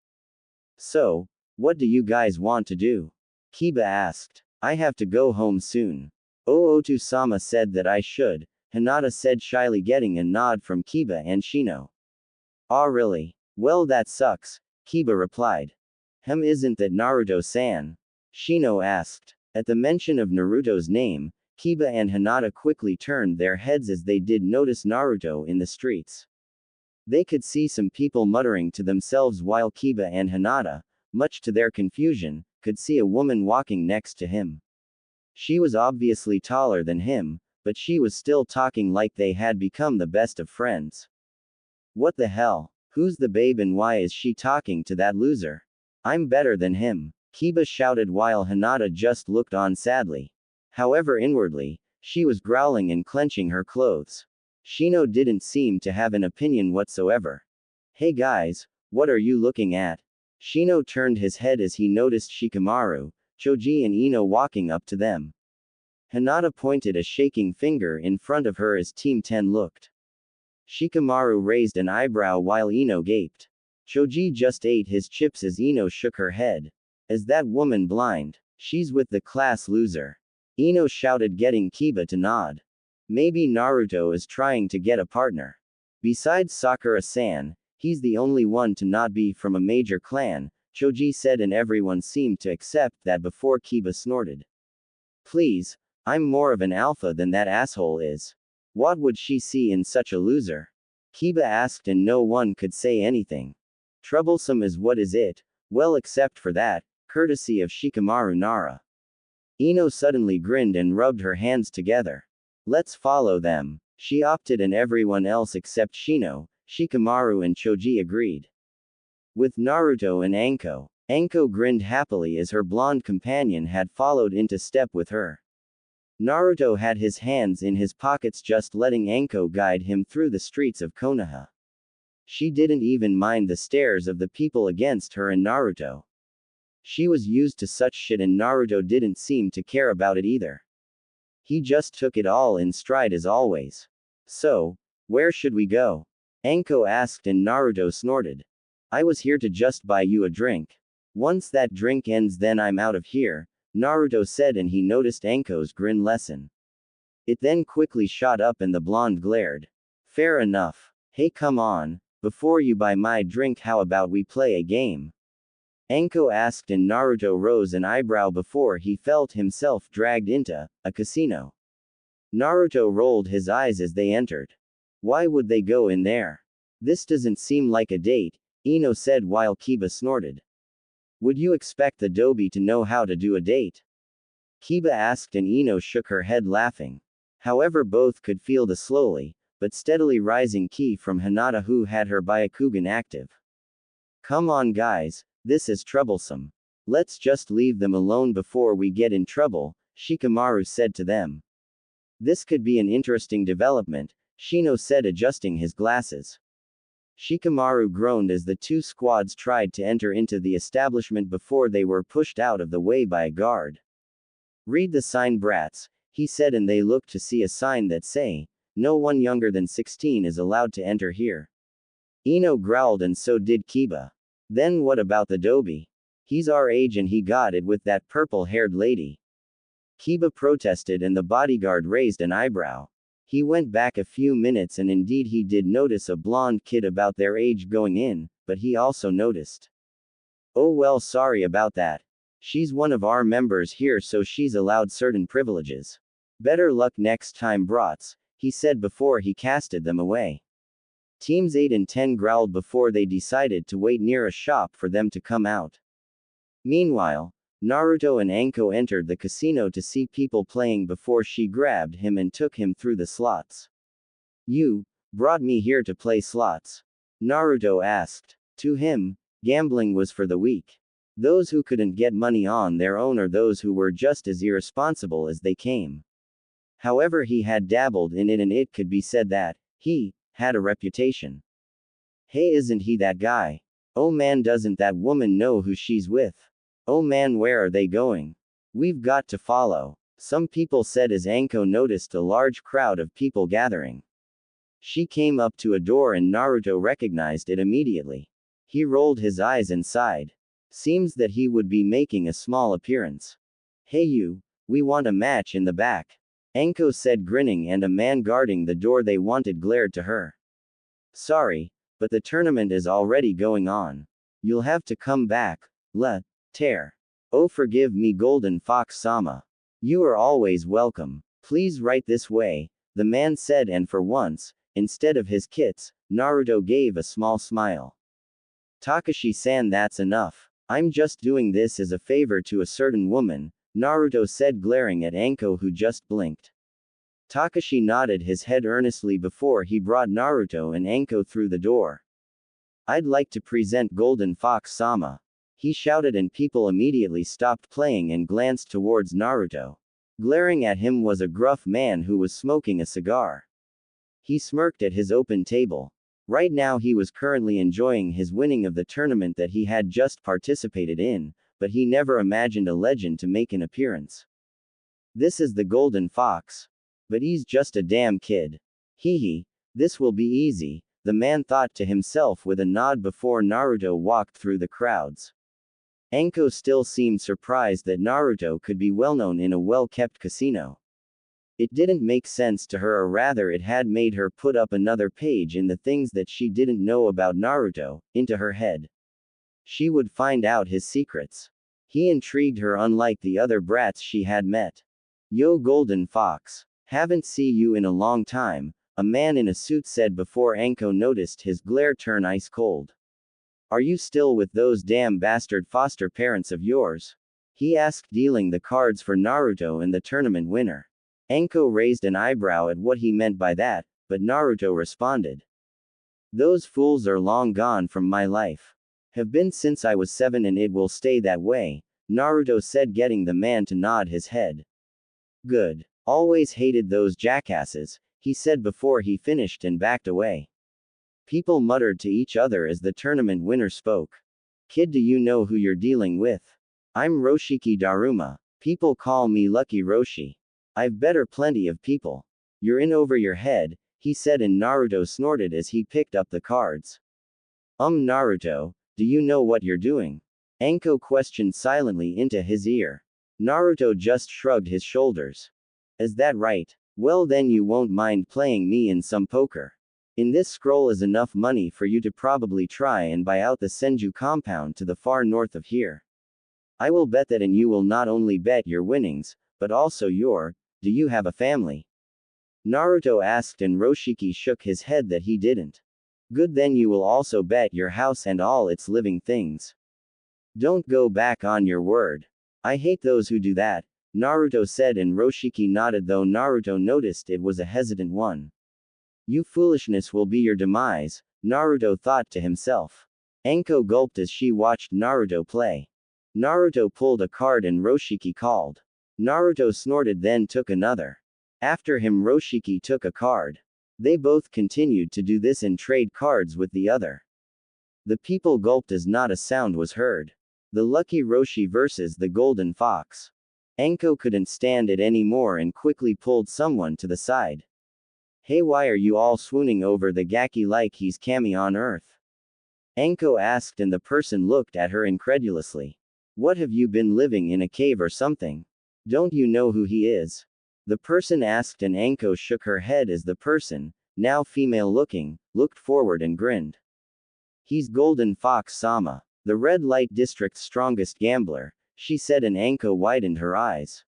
So, what do you guys want to do? Kiba asked. I have to go home soon. Otu-sama said that I should, Hinata said shyly, getting a nod from Kiba and Shino. Ah, really? Well, that sucks, Kiba replied. Isn't that Naruto-san? Shino asked. At the mention of Naruto's name, Kiba and Hinata quickly turned their heads as they did notice Naruto in the streets. They could see some people muttering to themselves while Kiba and Hinata, much to their confusion, could see a woman walking next to him. She was obviously taller than him, but she was still talking like they had become the best of friends. What the hell? Who's the babe and why is she talking to that loser? I'm better than him, Kiba shouted while Hinata just looked on sadly. However, inwardly, she was growling and clenching her clothes. Shino didn't seem to have an opinion whatsoever. Hey guys, what are you looking at? Shino turned his head as he noticed Shikamaru, Choji and Ino walking up to them. Hinata pointed a shaking finger in front of her as Team 10 looked. Shikamaru raised an eyebrow while Ino gaped. Choji just ate his chips as Ino shook her head. Is that woman blind? She's with the class loser. Ino shouted, getting Kiba to nod. Maybe Naruto is trying to get a partner. Besides Sakura-san, he's the only one to not be from a major clan, Choji said, and everyone seemed to accept that before Kiba snorted. Please, I'm more of an alpha than that asshole is. What would she see in such a loser? Kiba asked and no one could say anything. Troublesome is what is it, well except for that, courtesy of Shikamaru Nara. Ino suddenly grinned and rubbed her hands together. Let's follow them. She opted and everyone else except Shino, Shikamaru and Choji agreed. With Naruto and Anko, Anko grinned happily as her blonde companion had followed into step with her. Naruto had his hands in his pockets, just letting Anko guide him through the streets of Konoha. She didn't even mind the stares of the people against her and Naruto. She was used to such shit and Naruto didn't seem to care about it either. He just took it all in stride as always. So, where should we go? Anko asked and Naruto snorted. I was here to just buy you a drink. Once that drink ends then I'm out of here, Naruto said, and he noticed Anko's grin lessen. It then quickly shot up and the blonde glared. Fair enough. Hey, come on, before you buy my drink how about we play a game? Anko asked and Naruto rose an eyebrow before he felt himself dragged into a casino. Naruto rolled his eyes as they entered. Why would they go in there? This doesn't seem like a date, Ino said while Kiba snorted. Would you expect the Dobi to know how to do a date? Kiba asked and Ino shook her head laughing. However, both could feel the slowly, but steadily rising ki from Hinata, who had her Byakugan active. Come on guys, this is troublesome. Let's just leave them alone before we get in trouble, Shikamaru said to them. This could be an interesting development, Shino said, adjusting his glasses. Shikamaru groaned as the two squads tried to enter into the establishment before they were pushed out of the way by a guard. Read the sign, brats, he said, and they looked to see a sign that say, no one younger than 16 is allowed to enter here. Ino growled and so did Kiba. Then what about the Dobi? He's our age and he got it with that purple-haired lady. Kiba protested and the bodyguard raised an eyebrow. He went back a few minutes and indeed he did notice a blonde kid about their age going in, but he also noticed. Oh well, sorry about that. She's one of our members here, so she's allowed certain privileges. Better luck next time, brats, he said before he casted them away. Teams 8 and 10 growled before they decided to wait near a shop for them to come out. Meanwhile, Naruto and Anko entered the casino to see people playing before she grabbed him and took him through the slots. You brought me here to play slots? Naruto asked. To him, gambling was for the weak. Those who couldn't get money on their own, or those who were just as irresponsible as they came. However, he had dabbled in it and it could be said that he had a reputation. Hey, isn't he that guy? Oh man, doesn't that woman know who she's with? Oh man, where are they going? We've got to follow, some people said as Anko noticed a large crowd of people gathering. She came up to a door and Naruto recognized it immediately. He rolled his eyes and sighed. Seems that he would be making a small appearance. Hey you, we want a match in the back. Anko said, grinning, and a man guarding the door they wanted glared to her. Sorry, but the tournament is already going on. You'll have to come back. Tear. Oh, forgive me, Golden Fox-sama. You are always welcome. Please right this way, the man said, and for once, instead of his kits, Naruto gave a small smile. Takashi-san, that's enough. I'm just doing this as a favor to a certain woman, Naruto said, glaring at Anko, who just blinked. Takashi nodded his head earnestly before he brought Naruto and Anko through the door. I'd like to present Golden Fox-sama. He shouted, and people immediately stopped playing and glanced towards Naruto. Glaring at him was a gruff man who was smoking a cigar. He smirked at his open table. Right now he was currently enjoying his winning of the tournament that he had just participated in, but he never imagined a legend to make an appearance. This is the Golden Fox. But he's just a damn kid. Hee, this will be easy, the man thought to himself with a nod before Naruto walked through the crowds. Anko still seemed surprised that Naruto could be well known in a well-kept casino. It didn't make sense to her, or rather it had made her put up another page in the things that she didn't know about Naruto, into her head. She would find out his secrets. He intrigued her unlike the other brats she had met. Yo, Golden Fox. Haven't seen you in a long time, a man in a suit said before Anko noticed his glare turn ice cold. Are you still with those damn bastard foster parents of yours? He asked, dealing the cards for Naruto and the tournament winner. Anko raised an eyebrow at what he meant by that, but Naruto responded. Those fools are long gone from my life. Have been since I was 7 and it will stay that way, Naruto said, getting the man to nod his head. Good. Always hated those jackasses, he said before he finished and backed away. People muttered to each other as the tournament winner spoke. Kid, do you know who you're dealing with? I'm Roshiki Daruma. People call me Lucky Roshi. I've better plenty of people. You're in over your head, he said, and Naruto snorted as he picked up the cards. Naruto, do you know what you're doing? Anko questioned silently into his ear. Naruto just shrugged his shoulders. Is that right? Well then you won't mind playing me in some poker. In this scroll is enough money for you to probably try and buy out the Senju compound to the far north of here. I will bet that, and you will not only bet your winnings, but also do you have a family? Naruto asked, and Roshiki shook his head that he didn't. Good, then you will also bet your house and all its living things. Don't go back on your word. I hate those who do that, Naruto said, and Roshiki nodded, though Naruto noticed it was a hesitant one. You foolishness will be your demise, Naruto thought to himself. Anko gulped as she watched Naruto play. Naruto pulled a card and Roshiki called. Naruto snorted, then took another. After him Roshiki took a card. They both continued to do this and trade cards with the other. The people gulped as not a sound was heard. The Lucky Roshi versus the Golden Fox. Anko couldn't stand it anymore and quickly pulled someone to the side. Hey, why are you all swooning over the Gaki like he's Kami on Earth? Anko asked, and the person looked at her incredulously. What, have you been living in a cave or something? Don't you know who he is? The person asked, and Anko shook her head as the person, now female looking, looked forward and grinned. He's Golden Fox-sama, the red light district's strongest gambler, she said, and Anko widened her eyes.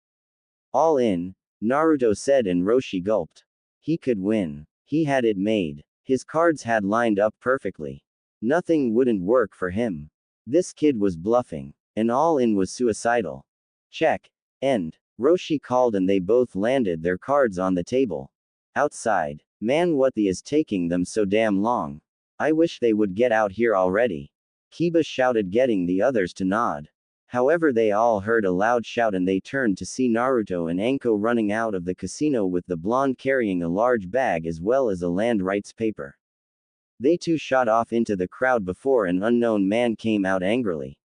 All in, Naruto said, and Roshi gulped. He could win. He had it made. His cards had lined up perfectly. Nothing wouldn't work for him. This kid was bluffing. And all in was suicidal. Check. End. Roshi called, and they both landed their cards on the table. Outside. Man, what the is taking them so damn long? I wish they would get out here already. Kiba shouted, getting the others to nod. However, they all heard a loud shout and they turned to see Naruto and Anko running out of the casino with the blonde carrying a large bag as well as a land rights paper. They too shot off into the crowd before an unknown man came out angrily.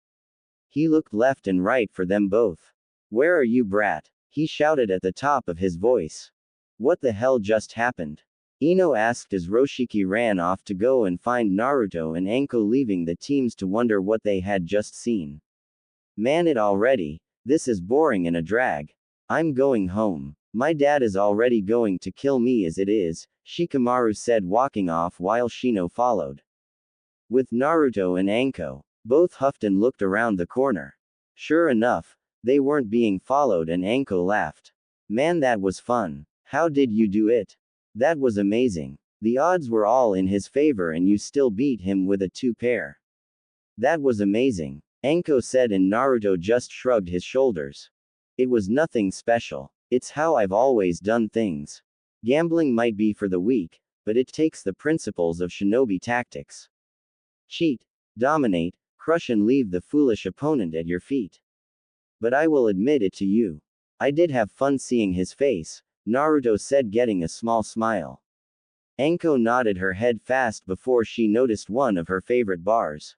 He looked left and right for them both. Where are you, brat? He shouted at the top of his voice. What the hell just happened? Ino asked as Roshiki ran off to go and find Naruto and Anko, leaving the teams to wonder what they had just seen. Man, it already, this is boring and a drag. I'm going home. My dad is already going to kill me as it is, Shikamaru said, walking off while Shino followed. With Naruto and Anko, both huffed and looked around the corner. Sure enough, they weren't being followed, and Anko laughed. Man, that was fun. How did you do it? That was amazing. The odds were all in his favor and you still beat him with a 2-pair. That was amazing, Anko said, and Naruto just shrugged his shoulders. It was nothing special. It's how I've always done things. Gambling might be for the weak, but it takes the principles of shinobi tactics. Cheat, dominate, crush and leave the foolish opponent at your feet. But I will admit it to you. I did have fun seeing his face, Naruto said, getting a small smile. Anko nodded her head fast before she noticed one of her favorite bars.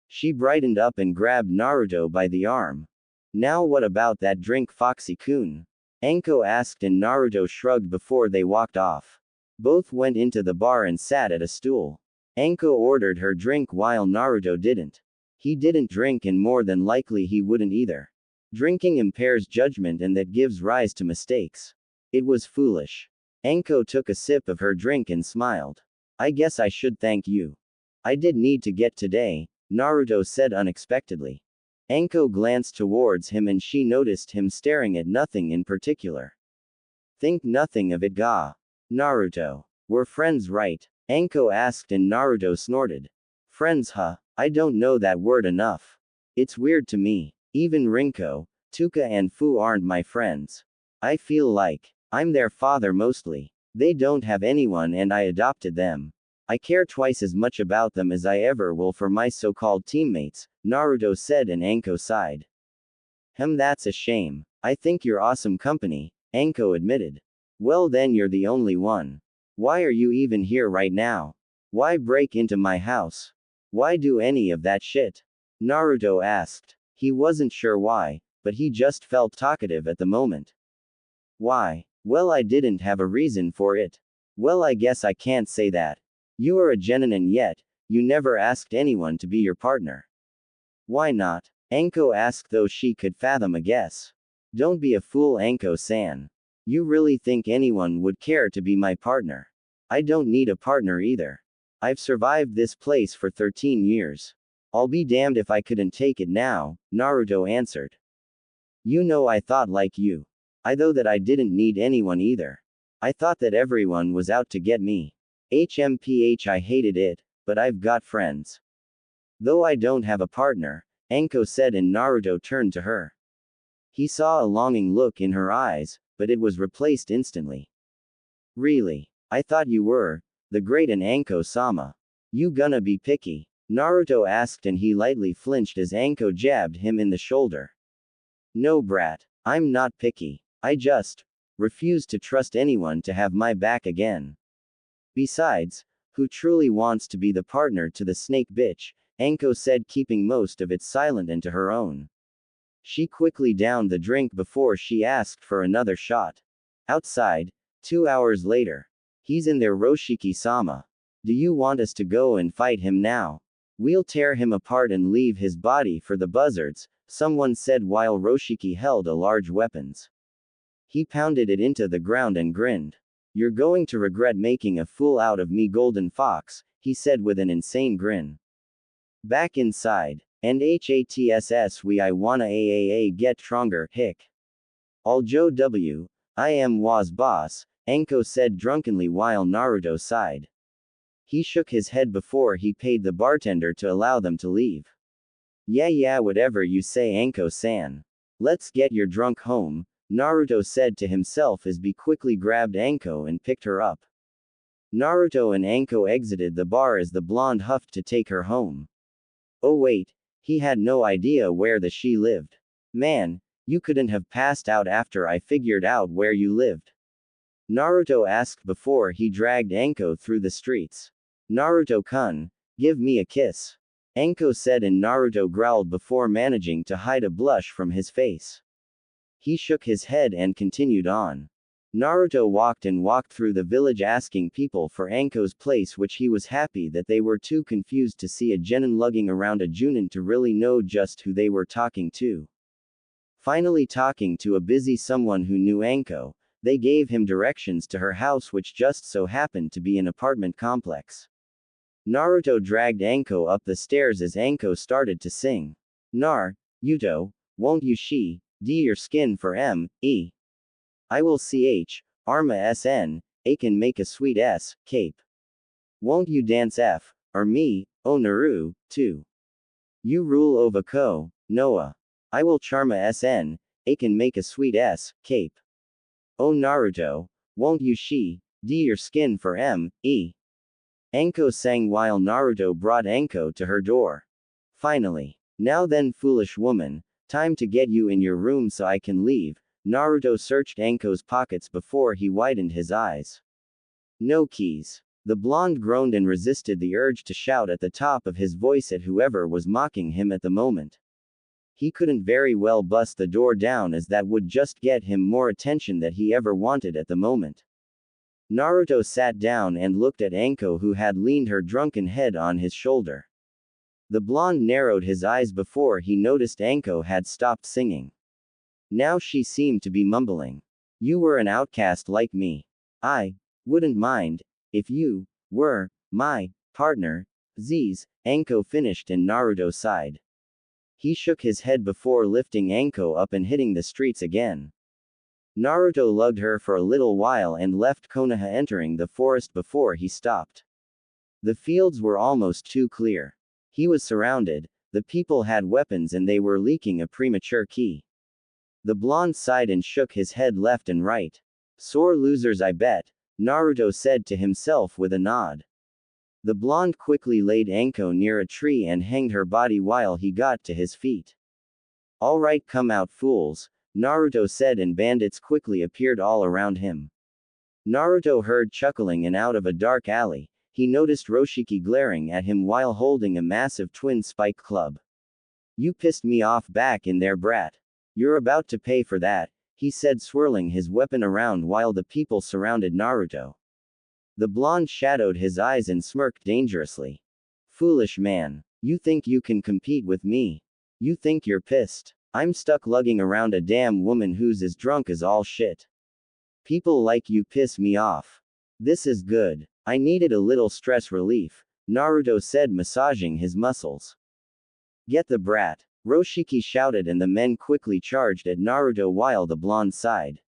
She brightened up and grabbed Naruto by the arm. Now what about that drink, Foxy-kun? Anko asked, and Naruto shrugged before they walked off. Both went into the bar and sat at a stool. Anko ordered her drink while Naruto didn't. He didn't drink, and more than likely he wouldn't either. Drinking impairs judgment, and that gives rise to mistakes. It was foolish. Anko took a sip of her drink and smiled. I guess I should thank you. I did need to get today, Naruto said unexpectedly. Anko glanced towards him and she noticed him staring at nothing in particular. Think nothing of it, ga. Naruto. We're friends, right? Anko asked, and Naruto snorted. Friends, huh? I don't know that word enough. It's weird to me. Even Rinko, Tuka and Fu aren't my friends. I feel like I'm their father mostly. They don't have anyone and I adopted them. I care twice as much about them as I ever will for my so-called teammates, Naruto said, and Anko sighed. That's a shame. I think you're awesome company, Anko admitted. Well then, you're the only one. Why are you even here right now? Why break into my house? Why do any of that shit? Naruto asked. He wasn't sure why, but he just felt talkative at the moment. Why? Well, I didn't have a reason for it. Well, I guess I can't say that. You are a genin and yet, you never asked anyone to be your partner. Why not? Anko asked, though she could fathom a guess. Don't be a fool, Anko-san. You really think anyone would care to be my partner? I don't need a partner either. I've survived this place for 13 years. I'll be damned if I couldn't take it now, Naruto answered. You know, I thought like you. Though that I didn't need anyone either. I thought that everyone was out to get me. HMPH, I hated it, but I've got friends. Though I don't have a partner, Anko said, and Naruto turned to her. He saw a longing look in her eyes, but it was replaced instantly. Really? I thought you were the great and Anko-sama. You gonna be picky? Naruto asked, and he lightly flinched as Anko jabbed him in the shoulder. No, brat. I'm not picky. I just refuse to trust anyone to have my back again. Besides, who truly wants to be the partner to the snake bitch? Anko said, keeping most of it silent and to her own. She quickly downed the drink before she asked for another shot. Outside, 2 hours later. He's in there, Roshiki-sama. Do you want us to go and fight him now? We'll tear him apart and leave his body for the buzzards, someone said while Roshiki held a large weapons. He pounded it into the ground and grinned. You're going to regret making a fool out of me, Golden Fox, he said with an insane grin. Back inside. And HATSS I wanna AAA get stronger, hick. All Joe W. I am was boss, Anko said drunkenly while Naruto sighed. He shook his head before he paid the bartender to allow them to leave. Yeah, whatever you say, Anko-san. Let's get your drunk home, Naruto said to himself as he quickly grabbed Anko and picked her up. Naruto and Anko exited the bar as the blonde huffed to take her home. Oh wait, he had no idea where she lived. Man, you couldn't have passed out after I figured out where you lived? Naruto asked before he dragged Anko through the streets. Naruto-kun, give me a kiss. Anko said, and Naruto growled before managing to hide a blush from his face. He shook his head and continued on. Naruto walked through the village asking people for Anko's place, which he was happy that they were too confused to see a genin lugging around a junin to really know just who they were talking to. Finally talking to a busy someone who knew Anko, They gave him directions to her house, which just so happened to be an apartment complex. Naruto dragged Anko up the stairs as Anko started to sing. Yuto, won't you your skin for me? I will arma sn, I can make a sweet cape. Won't you dance or me, oh Naru, too. You rule over Noah. I will charma sn, I can make a sweet cape. Oh Naruto, won't you your skin for me? Anko sang while Naruto brought Anko to her door. Finally. Now then, foolish woman, time to get you in your room so I can leave. Naruto searched Anko's pockets before he widened his eyes. No keys. The blonde groaned and resisted the urge to shout at the top of his voice at whoever was mocking him at the moment. He couldn't very well bust the door down, as that would just get him more attention than he ever wanted at the moment. Naruto sat down and looked at Anko, who had leaned her drunken head on his shoulder. The blonde narrowed his eyes before he noticed Anko had stopped singing. Now she seemed to be mumbling. You were an outcast like me. I wouldn't mind if you were my partner. Z's, Anko finished, and Naruto sighed. He shook his head before lifting Anko up and hitting the streets again. Naruto lugged her for a little while and left Konoha, entering the forest before he stopped. The fields were almost too clear. He was surrounded, the people had weapons, and they were leaking a premature ki. The blonde sighed and shook his head left and right. Sore losers, I bet, Naruto said to himself with a nod. The blonde quickly laid Anko near a tree and hanged her body while he got to his feet. All right, come out, fools, Naruto said, and bandits quickly appeared all around him. Naruto heard chuckling, and out of a dark alley, he noticed Roshiki glaring at him while holding a massive twin spike club. You pissed me off back in there, brat. You're about to pay for that, he said, swirling his weapon around while the people surrounded Naruto. The blonde shadowed his eyes and smirked dangerously. Foolish man. You think you can compete with me? You think you're pissed? I'm stuck lugging around a damn woman who's as drunk as all shit. People like you piss me off. This is good. I needed a little stress relief, Naruto said, massaging his muscles. Get the brat, Roshiki shouted, and the men quickly charged at Naruto while the blonde sighed.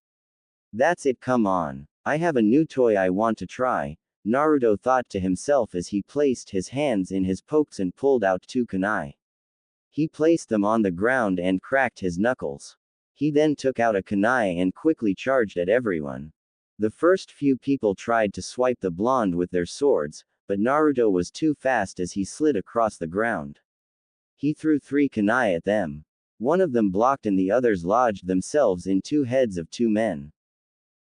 That's it, come on. I have a new toy I want to try, Naruto thought to himself as he placed his hands in his pokes and pulled out 2 kunai. He placed them on the ground and cracked his knuckles. He then took out a kunai and quickly charged at everyone. The first few people tried to swipe the blonde with their swords, but Naruto was too fast as he slid across the ground. He threw 3 kunai at them. One of them blocked and the others lodged themselves in 2 heads of 2 men.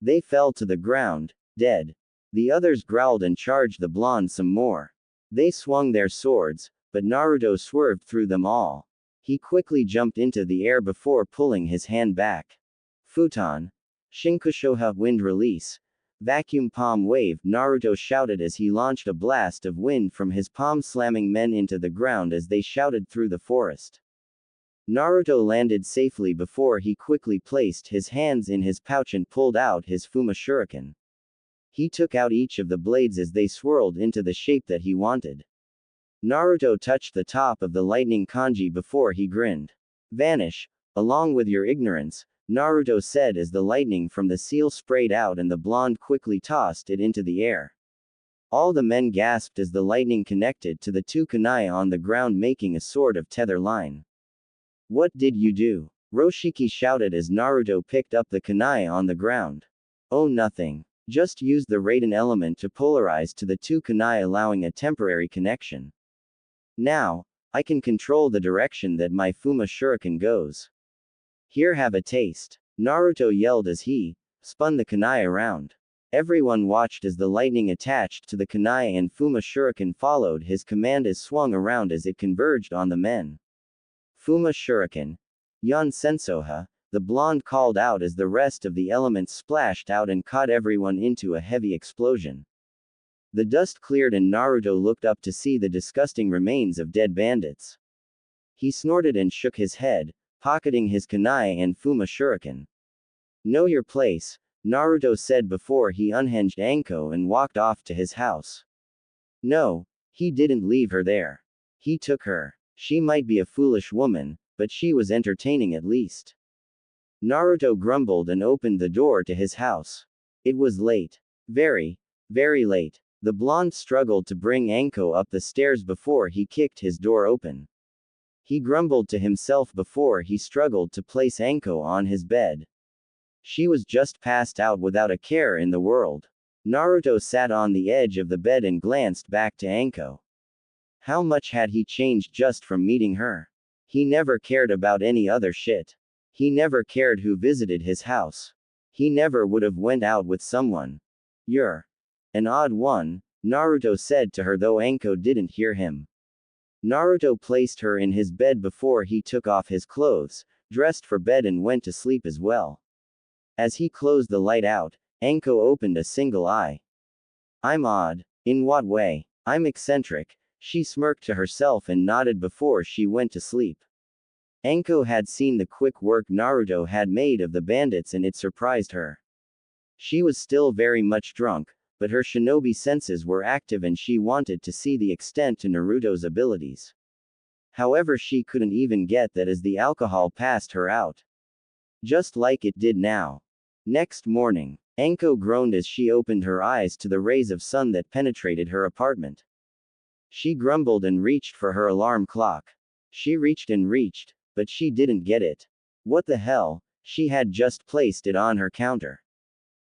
They fell to the ground, dead. The others growled and charged the blonde some more. They swung their swords, but Naruto swerved through them all. He quickly jumped into the air before pulling his hand back. Futon. Shinkushoha, wind release. Vacuum palm wave, Naruto shouted as he launched a blast of wind from his palm, slamming men into the ground as they shouted through the forest. Naruto landed safely before he quickly placed his hands in his pouch and pulled out his Fuma Shuriken. He took out each of the blades as they swirled into the shape that he wanted. Naruto touched the top of the lightning kanji before he grinned. Vanish, along with your ignorance, Naruto said as the lightning from the seal sprayed out and the blonde quickly tossed it into the air. All the men gasped as the lightning connected to the 2 kunai on the ground, making a sort of tether line. What did you do? Roshiki shouted as Naruto picked up the kunai on the ground. Oh, nothing. Just used the Raiden element to polarize to the 2 kunai, allowing a temporary connection. Now, I can control the direction that my Fuma Shuriken goes. Here, have a taste. Naruto yelled as he spun the kunai around. Everyone watched as the lightning attached to the kunai and Fuma Shuriken followed his command as swung around as it converged on the men. Fuma Shuriken. Yon Sensoha, the blonde called out as the rest of the elements splashed out and caught everyone into a heavy explosion. The dust cleared and Naruto looked up to see the disgusting remains of dead bandits. He snorted and shook his head, pocketing his kunai and Fuma Shuriken. Know your place, Naruto said before he unhinged Anko and walked off to his house. No, he didn't leave her there. He took her. She might be a foolish woman, but she was entertaining at least. Naruto grumbled and opened the door to his house. It was late. Very, very late. The blonde struggled to bring Anko up the stairs before he kicked his door open. He grumbled to himself before he struggled to place Anko on his bed. She was just passed out without a care in the world. Naruto sat on the edge of the bed and glanced back to Anko. How much had he changed just from meeting her? He never cared about any other shit. He never cared who visited his house. He never would have went out with someone. You're an odd one, Naruto said to her, though Anko didn't hear him. Naruto placed her in his bed before he took off his clothes, dressed for bed and went to sleep as well. As he closed the light out, Anko opened a single eye. I'm odd. In what way? I'm eccentric. She smirked to herself and nodded before she went to sleep. Anko had seen the quick work Naruto had made of the bandits and it surprised her. She was still very much drunk, but her shinobi senses were active and she wanted to see the extent to Naruto's abilities. However, she couldn't even get that as the alcohol passed her out. Just like it did now. Next morning, Anko groaned as she opened her eyes to the rays of sun that penetrated her apartment. She grumbled and reached for her alarm clock. She reached and reached, but she didn't get it. What the hell? She had just placed it on her counter.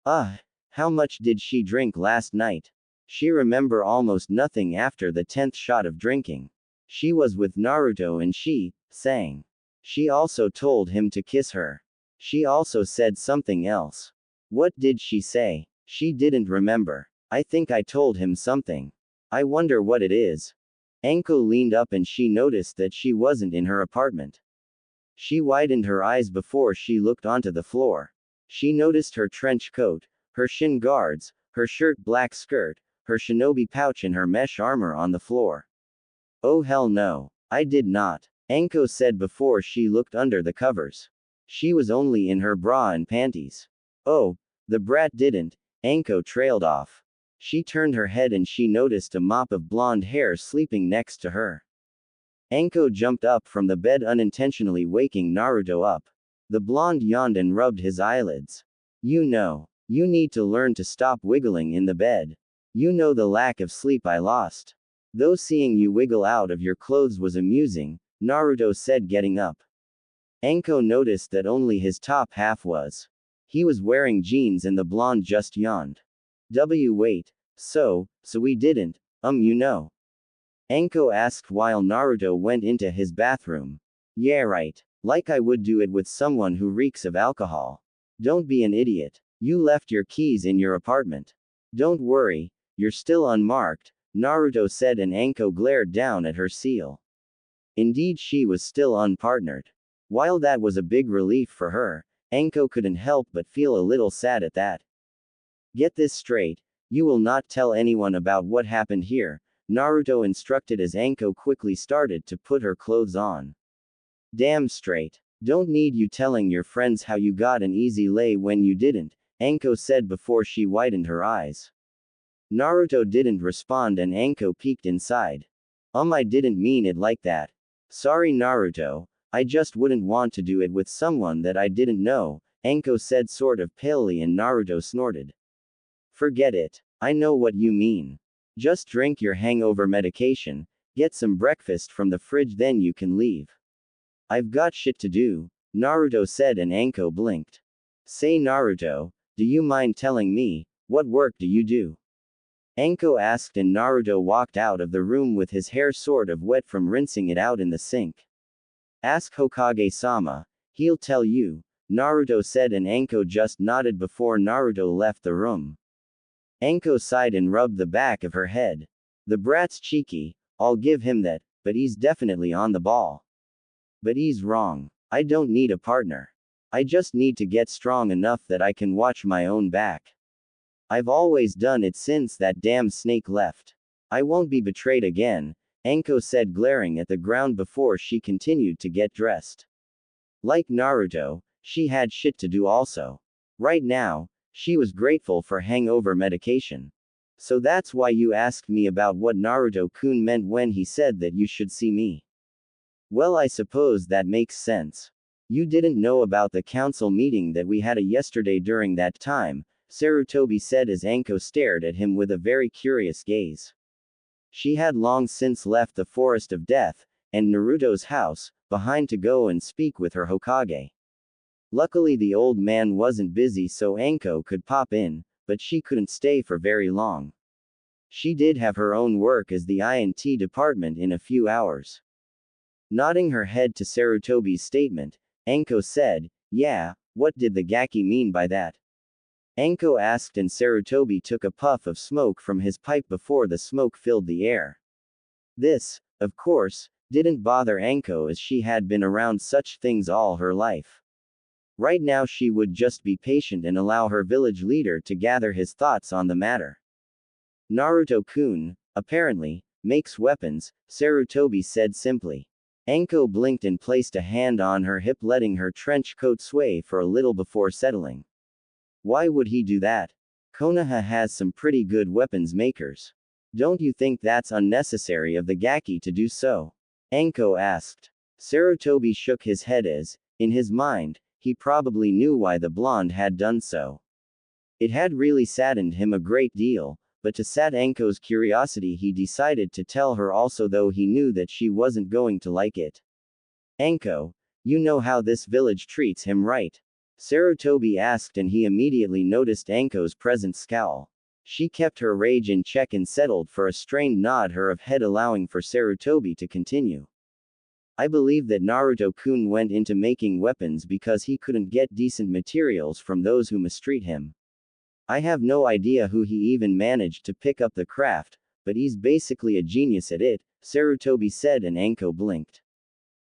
How much did she drink last night? She remembered almost nothing after the 10th shot of drinking. She was with Naruto and she sang. She also told him to kiss her. She also said something else. What did she say? She didn't remember. I think I told him something. I wonder what it is. Anko leaned up and she noticed that she wasn't in her apartment. She widened her eyes before she looked onto the floor. She noticed her trench coat, her shin guards, her shirt, black skirt, her shinobi pouch and her mesh armor on the floor. Oh hell no. I did not. Anko said before she looked under the covers. She was only in her bra and panties. Oh, the brat didn't. Anko trailed off. She turned her head and she noticed a mop of blonde hair sleeping next to her. Anko jumped up from the bed, unintentionally waking Naruto up. The blonde yawned and rubbed his eyelids. You know, you need to learn to stop wiggling in the bed. You know the lack of sleep I lost. Though seeing you wiggle out of your clothes was amusing, Naruto said, getting up. Anko noticed that only his top half was. He was wearing jeans and the blonde just yawned. Wait. So we didn't, you know. Anko asked while Naruto went into his bathroom. Yeah, right. Like I would do it with someone who reeks of alcohol. Don't be an idiot. You left your keys in your apartment. Don't worry, you're still unmarked, Naruto said, and Anko glared down at her seal. Indeed, she was still unpartnered. While that was a big relief for her, Anko couldn't help but feel a little sad at that. Get this straight, you will not tell anyone about what happened here, Naruto instructed as Anko quickly started to put her clothes on. Damn straight. Don't need you telling your friends how you got an easy lay when you didn't, Anko said before she widened her eyes. Naruto didn't respond and Anko peeked inside. I didn't mean it like that. Sorry Naruto, I just wouldn't want to do it with someone that I didn't know, Anko said sort of palely, and Naruto snorted. Forget it. I know what you mean. Just drink your hangover medication, get some breakfast from the fridge, then you can leave. I've got shit to do, Naruto said, and Anko blinked. Say Naruto, do you mind telling me, what work do you do? Anko asked, and Naruto walked out of the room with his hair sort of wet from rinsing it out in the sink. Ask Hokage-sama, he'll tell you, Naruto said, and Anko just nodded before Naruto left the room. Anko sighed and rubbed the back of her head. The brat's cheeky, I'll give him that, but he's definitely on the ball. But he's wrong. I don't need a partner. I just need to get strong enough that I can watch my own back. I've always done it since that damn snake left. I won't be betrayed again, Anko said, glaring at the ground before she continued to get dressed. Like Naruto, she had shit to do also. Right now, She was grateful for hangover medication. So that's why you asked me about what Naruto-kun meant when he said that you should see me. Well, I suppose that makes sense. You didn't know about the council meeting that we had yesterday during that time, Sarutobi said as Anko stared at him with a very curious gaze. She had long since left the Forest of Death, and Naruto's house, behind to go and speak with her Hokage. Luckily the old man wasn't busy so Anko could pop in, but she couldn't stay for very long. She did have her own work as the INT department in a few hours. Nodding her head to Sarutobi's statement, Anko said, "Yeah, what did the Gaki mean by that?" Anko asked and Sarutobi took a puff of smoke from his pipe before the smoke filled the air. This, of course, didn't bother Anko as she had been around such things all her life. Right now she would just be patient and allow her village leader to gather his thoughts on the matter. Naruto-kun, apparently, makes weapons, Sarutobi said simply. Anko blinked and placed a hand on her hip letting her trench coat sway for a little before settling. Why would he do that? Konoha has some pretty good weapons makers. Don't you think that's unnecessary of the Gaki to do so? Anko asked. Sarutobi shook his head as, in his mind, he probably knew why the blonde had done so. It had really saddened him a great deal, but to sat Anko's curiosity he decided to tell her also though he knew that she wasn't going to like it. Anko, you know how this village treats him, right? Sarutobi asked and he immediately noticed Anko's present scowl. She kept her rage in check and settled for a strained nod her of head allowing for Sarutobi to continue. I believe that Naruto-kun went into making weapons because he couldn't get decent materials from those who mistreat him. I have no idea who he even managed to pick up the craft, but he's basically a genius at it, Sarutobi said and Anko blinked.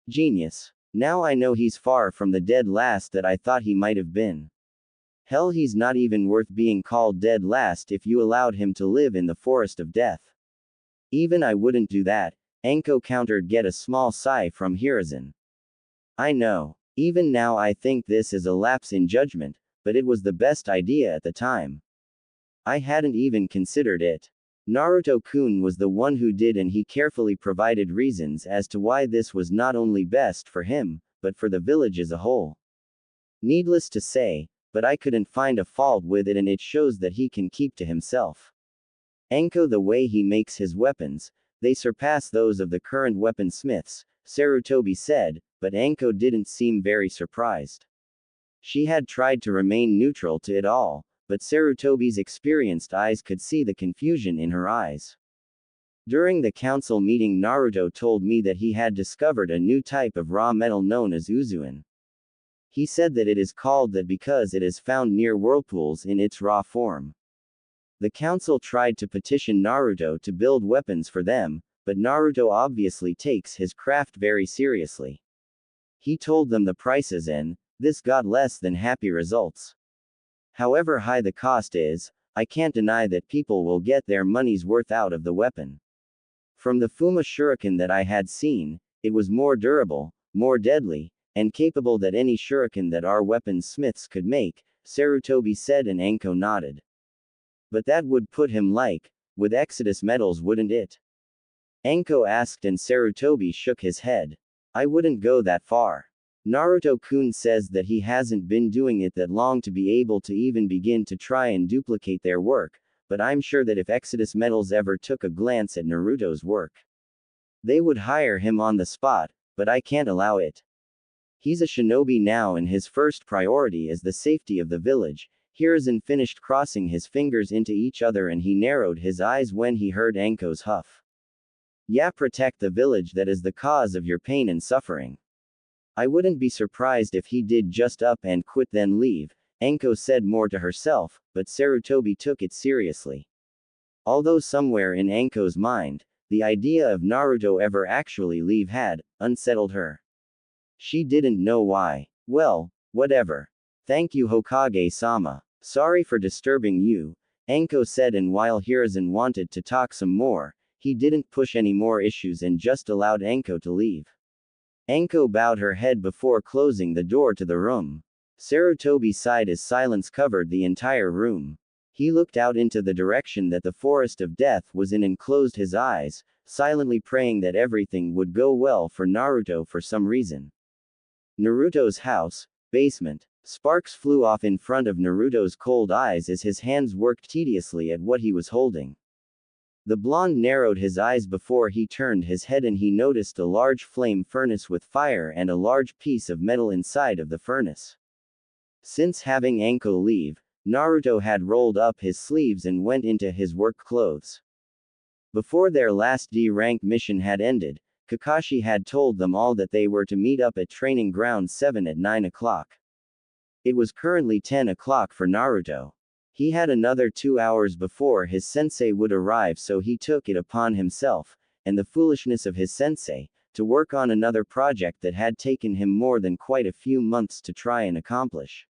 Genius. Now I know he's far from the dead last that I thought he might have been. Hell, he's not even worth being called dead last if you allowed him to live in the Forest of Death. Even I wouldn't do that, Anko countered. Get a small sigh from Hiruzen. I know. Even now I think this is a lapse in judgment, but it was the best idea at the time. I hadn't even considered it. Naruto-kun was the one who did and he carefully provided reasons as to why this was not only best for him, but for the village as a whole. Needless to say, but I couldn't find a fault with it and it shows that he can keep to himself. Anko, the way he makes his weapons, they surpass those of the current weaponsmiths, Sarutobi said, but Anko didn't seem very surprised. She had tried to remain neutral to it all, but Sarutobi's experienced eyes could see the confusion in her eyes. During the council meeting, Naruto told me that he had discovered a new type of raw metal known as uzuin. He said that it is called that because it is found near whirlpools in its raw form. The council tried to petition Naruto to build weapons for them, but Naruto obviously takes his craft very seriously. He told them the prices and this got less than happy results. However high the cost is, I can't deny that people will get their money's worth out of the weapon. From the Fuma shuriken that I had seen, it was more durable, more deadly, and capable than any shuriken that our weaponsmiths could make, Sarutobi said and Anko nodded. But that would put him with Exodus metals, wouldn't it? Anko asked and Sarutobi shook his head. I wouldn't go that far. Naruto-kun says that he hasn't been doing it that long to be able to even begin to try and duplicate their work, but I'm sure that if Exodus metals ever took a glance at Naruto's work, they would hire him on the spot, but I can't allow it. He's a shinobi now and his first priority is the safety of the village. Hiruzen finished crossing his fingers into each other and he narrowed his eyes when he heard Anko's huff. Yeah, protect the village that is the cause of your pain and suffering. I wouldn't be surprised if he did just up and quit then leave, Anko said more to herself, but Sarutobi took it seriously. Although somewhere in Anko's mind, the idea of Naruto ever actually leave had unsettled her. She didn't know why. Well, whatever. Thank you, Hokage-sama. Sorry for disturbing you, Anko said, and while Hiruzen wanted to talk some more, he didn't push any more issues and just allowed Anko to leave. Anko bowed her head before closing the door to the room. Sarutobi sighed as silence covered the entire room. He looked out into the direction that the forest of death was in and closed his eyes, silently praying that everything would go well for Naruto for some reason. Naruto's house, basement. Sparks flew off in front of Naruto's cold eyes as his hands worked tediously at what he was holding. The blonde narrowed his eyes before he turned his head and he noticed a large flame furnace with fire and a large piece of metal inside of the furnace. Since having Anko leave, Naruto had rolled up his sleeves and went into his work clothes. Before their last D-rank mission had ended, Kakashi had told them all that they were to meet up at Training Ground 7 at 9 o'clock. It was currently 10 o'clock for Naruto. He had another 2 hours before his sensei would arrive, so he took it upon himself, and the foolishness of his sensei, to work on another project that had taken him more than quite a few months to try and accomplish.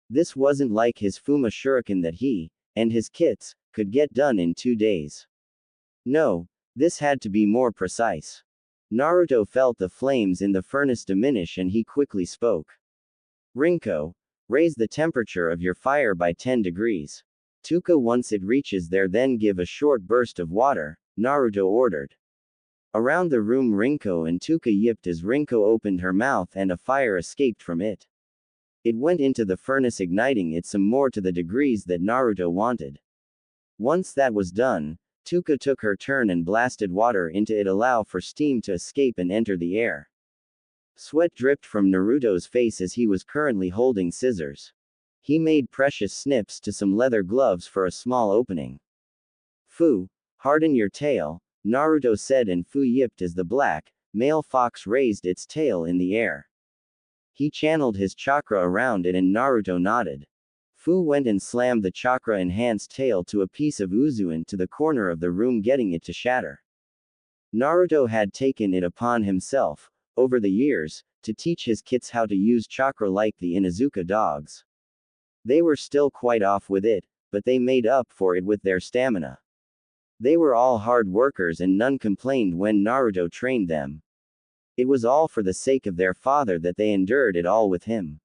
This wasn't like his Fuma Shuriken that he, and his kits, could get done in 2 days. No, this had to be more precise. Naruto felt the flames in the furnace diminish and he quickly spoke. Rinko, raise the temperature of your fire by 10 degrees. Tuka once it reaches there then give a short burst of water, Naruto ordered. Around the room Rinko and Tuka yipped as Rinko opened her mouth and a fire escaped from it. It went into the furnace igniting it some more to the degrees that Naruto wanted. Once that was done, Tuka took her turn and blasted water into it allow for steam to escape and enter the air. Sweat dripped from Naruto's face as he was currently holding scissors. He made precious snips to some leather gloves for a small opening. Fu, harden your tail, Naruto said and Fu yipped as the black, male fox raised its tail in the air. He channeled his chakra around it and Naruto nodded. Fu went and slammed the chakra-enhanced tail to a piece of Uzuin to the corner of the room getting it to shatter. Naruto had taken it upon himself, over the years, to teach his kits how to use chakra like the Inuzuka dogs. They were still quite off with it, but they made up for it with their stamina. They were all hard workers and none complained when Naruto trained them. It was all for the sake of their father that they endured it all with him.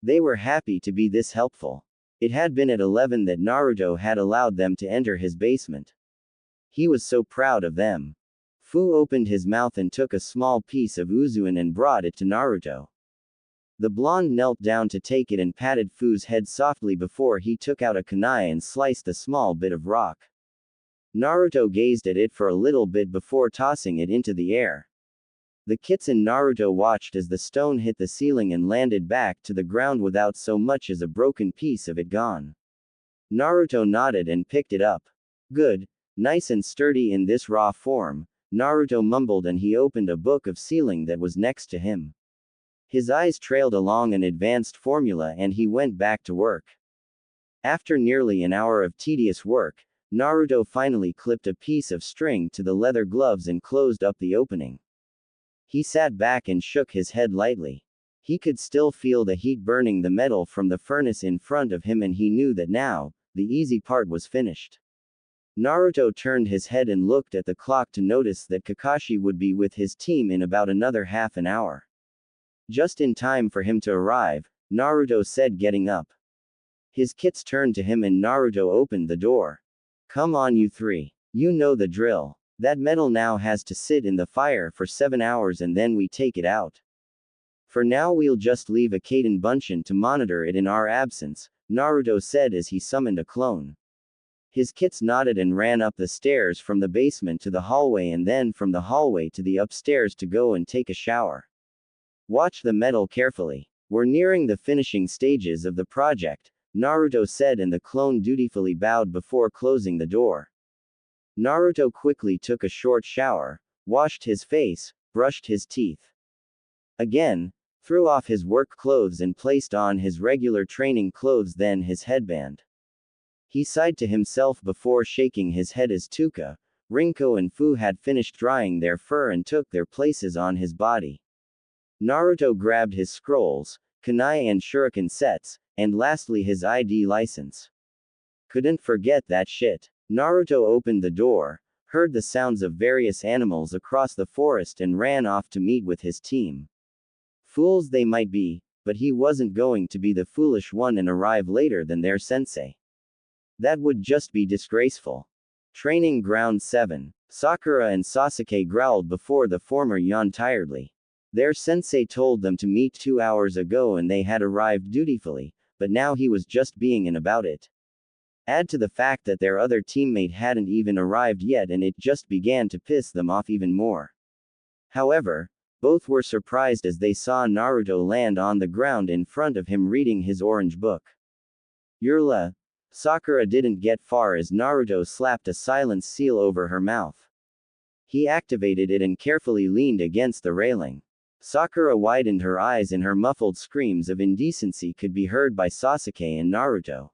They were happy to be this helpful. It had been at 11 that Naruto had allowed them to enter his basement. He was so proud of them. Fu opened his mouth and took a small piece of Uzuin and brought it to Naruto. The blonde knelt down to take it and patted Fu's head softly before he took out a kunai and sliced a small bit of rock. Naruto gazed at it for a little bit before tossing it into the air. The kits and Naruto watched as the stone hit the ceiling and landed back to the ground without so much as a broken piece of it gone. Naruto nodded and picked it up. Good, nice and sturdy in this raw form, Naruto mumbled and he opened a book of sealing that was next to him. His eyes trailed along an advanced formula and he went back to work. After nearly an hour of tedious work, Naruto finally clipped a piece of string to the leather gloves and closed up the opening. He sat back and shook his head lightly. He could still feel the heat burning the metal from the furnace in front of him and he knew that now, the easy part was finished. Naruto turned his head and looked at the clock to notice that Kakashi would be with his team in about another half an hour. Just in time for him to arrive, Naruto said getting up. His kits turned to him and Naruto opened the door. Come on you three. You know the drill. That metal now has to sit in the fire for 7 hours and then we take it out. For now we'll just leave a Kaden Bunshin to monitor it in our absence, Naruto said as he summoned a clone. His kits nodded and ran up the stairs from the basement to the hallway and then from the hallway to the upstairs to go and take a shower. Watch the metal carefully. We're nearing the finishing stages of the project, Naruto said and the clone dutifully bowed before closing the door. Naruto quickly took a short shower, washed his face, brushed his teeth. Again, threw off his work clothes and placed on his regular training clothes then his headband. He sighed to himself before shaking his head as Tuka, Rinko and Fu had finished drying their fur and took their places on his body. Naruto grabbed his scrolls, kunai and shuriken sets, and lastly his ID license. Couldn't forget that shit. Naruto opened the door, heard the sounds of various animals across the forest and ran off to meet with his team. Fools they might be, but he wasn't going to be the foolish one and arrive later than their sensei. That would just be disgraceful. Training Ground 7. Sakura and Sasuke growled before the former yawned tiredly. Their sensei told them to meet 2 hours ago and they had arrived dutifully, but now he was just being an about it. Add to the fact that their other teammate hadn't even arrived yet and it just began to piss them off even more. However, both were surprised as they saw Naruto land on the ground in front of him reading his orange book. Yurla. Sakura didn't get far as Naruto slapped a silence seal over her mouth. He activated it and carefully leaned against the railing. Sakura widened her eyes and her muffled screams of indecency could be heard by Sasuke and Naruto.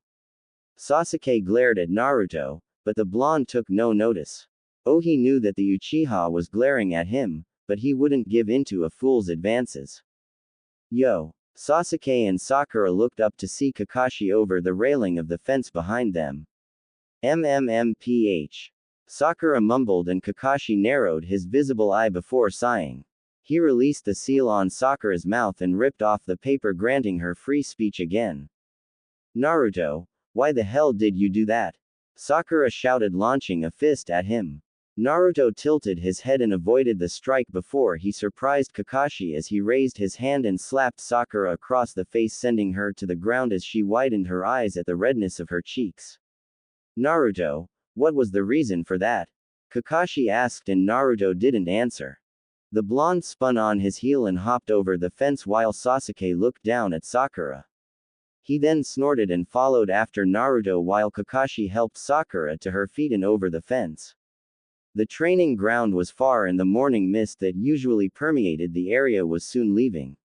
Sasuke glared at Naruto, but the blonde took no notice. Oh, he knew that the Uchiha was glaring at him, but he wouldn't give in to a fool's advances. Yo! Sasuke and Sakura looked up to see Kakashi over the railing of the fence behind them. MMMPH. Sakura mumbled and Kakashi narrowed his visible eye before sighing. He released the seal on Sakura's mouth and ripped off the paper granting her free speech again. Naruto, why the hell did you do that? Sakura shouted, launching a fist at him. Naruto tilted his head and avoided the strike before he surprised Kakashi as he raised his hand and slapped Sakura across the face, sending her to the ground as she widened her eyes at the redness of her cheeks. Naruto, what was the reason for that? Kakashi asked and Naruto didn't answer. The blonde spun on his heel and hopped over the fence while Sasuke looked down at Sakura. He then snorted and followed after Naruto while Kakashi helped Sakura to her feet and over the fence. The training ground was far and the morning mist that usually permeated the area was soon leaving.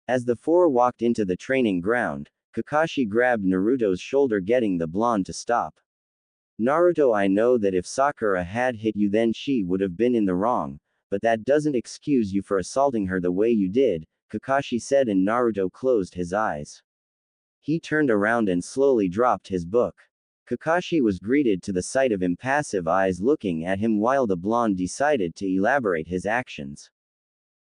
As the four walked into the training ground, Kakashi grabbed Naruto's shoulder, getting the blonde to stop. Naruto, I know that if Sakura had hit you then she would have been in the wrong, but that doesn't excuse you for assaulting her the way you did, Kakashi said, and Naruto closed his eyes. He turned around and slowly dropped his book. Kakashi was greeted to the sight of impassive eyes looking at him while the blonde decided to elaborate his actions.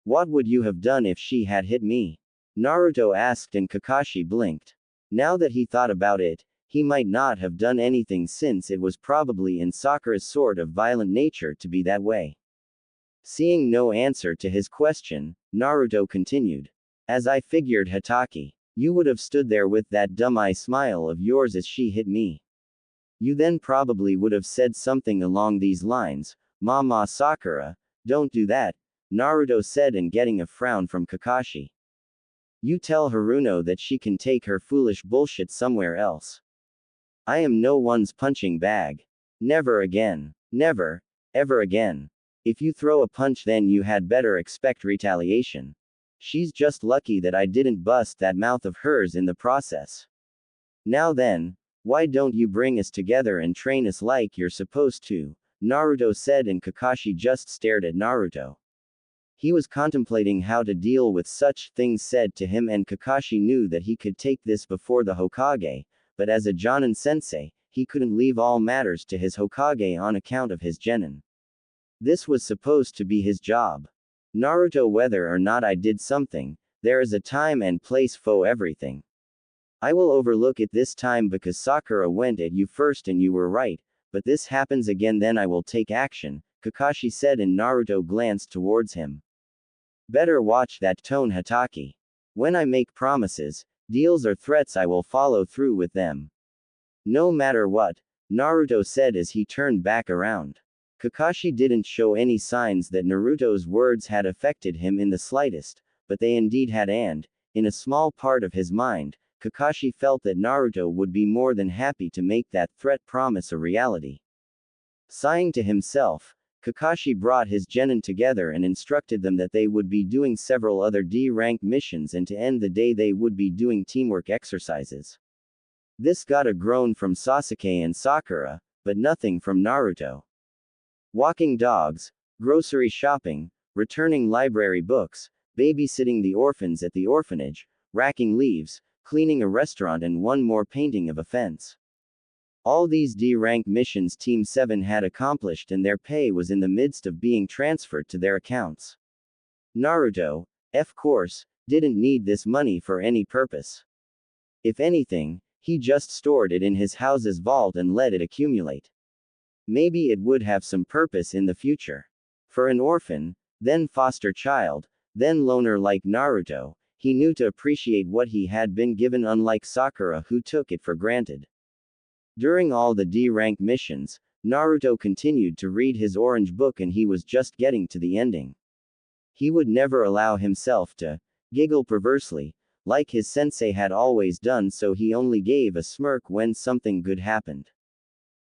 What would you have done if she had hit me? Naruto asked and Kakashi blinked. Now that he thought about it, he might not have done anything since it was probably in Sakura's sort of violent nature to be that way. Seeing no answer to his question, Naruto continued. As I figured, Hatake. You would have stood there with that dumb eye smile of yours as she hit me. You then probably would have said something along these lines, Mama Sakura, don't do that, Naruto said, and getting a frown from Kakashi. You tell Haruno that she can take her foolish bullshit somewhere else. I am no one's punching bag. Never again. Never, ever again. If you throw a punch then you had better expect retaliation. She's just lucky that I didn't bust that mouth of hers in the process. Now then, why don't you bring us together and train us like you're supposed to? Naruto said, and Kakashi just stared at Naruto. He was contemplating how to deal with such things said to him, and Kakashi knew that he could take this before the Hokage, but as a Jonin sensei, he couldn't leave all matters to his Hokage on account of his genin. This was supposed to be his job. Naruto, whether or not I did something, there is a time and place for everything. I will overlook it this time because Sakura went at you first and you were right, but this happens again then I will take action, Kakashi said, and Naruto glanced towards him. Better watch that tone, Hatake. When I make promises, deals or threats, I will follow through with them. No matter what, Naruto said as he turned back around. Kakashi didn't show any signs that Naruto's words had affected him in the slightest, but they indeed had, and, in a small part of his mind, Kakashi felt that Naruto would be more than happy to make that threat promise a reality. Sighing to himself, Kakashi brought his genin together and instructed them that they would be doing several other D-rank missions and to end the day they would be doing teamwork exercises. This got a groan from Sasuke and Sakura, but nothing from Naruto. Walking dogs, grocery shopping, returning library books, babysitting the orphans at the orphanage, racking leaves, cleaning a restaurant, and one more painting of a fence. All these D-rank missions Team 7 had accomplished and their pay was in the midst of being transferred to their accounts. Naruto, of course, didn't need this money for any purpose. If anything, he just stored it in his house's vault and let it accumulate. Maybe it would have some purpose in the future. For an orphan, then foster child, then loner like Naruto, he knew to appreciate what he had been given, unlike Sakura, who took it for granted. During all the D-rank missions, Naruto continued to read his orange book, and he was just getting to the ending. He would never allow himself to giggle perversely, like his sensei had always done, so he only gave a smirk when something good happened.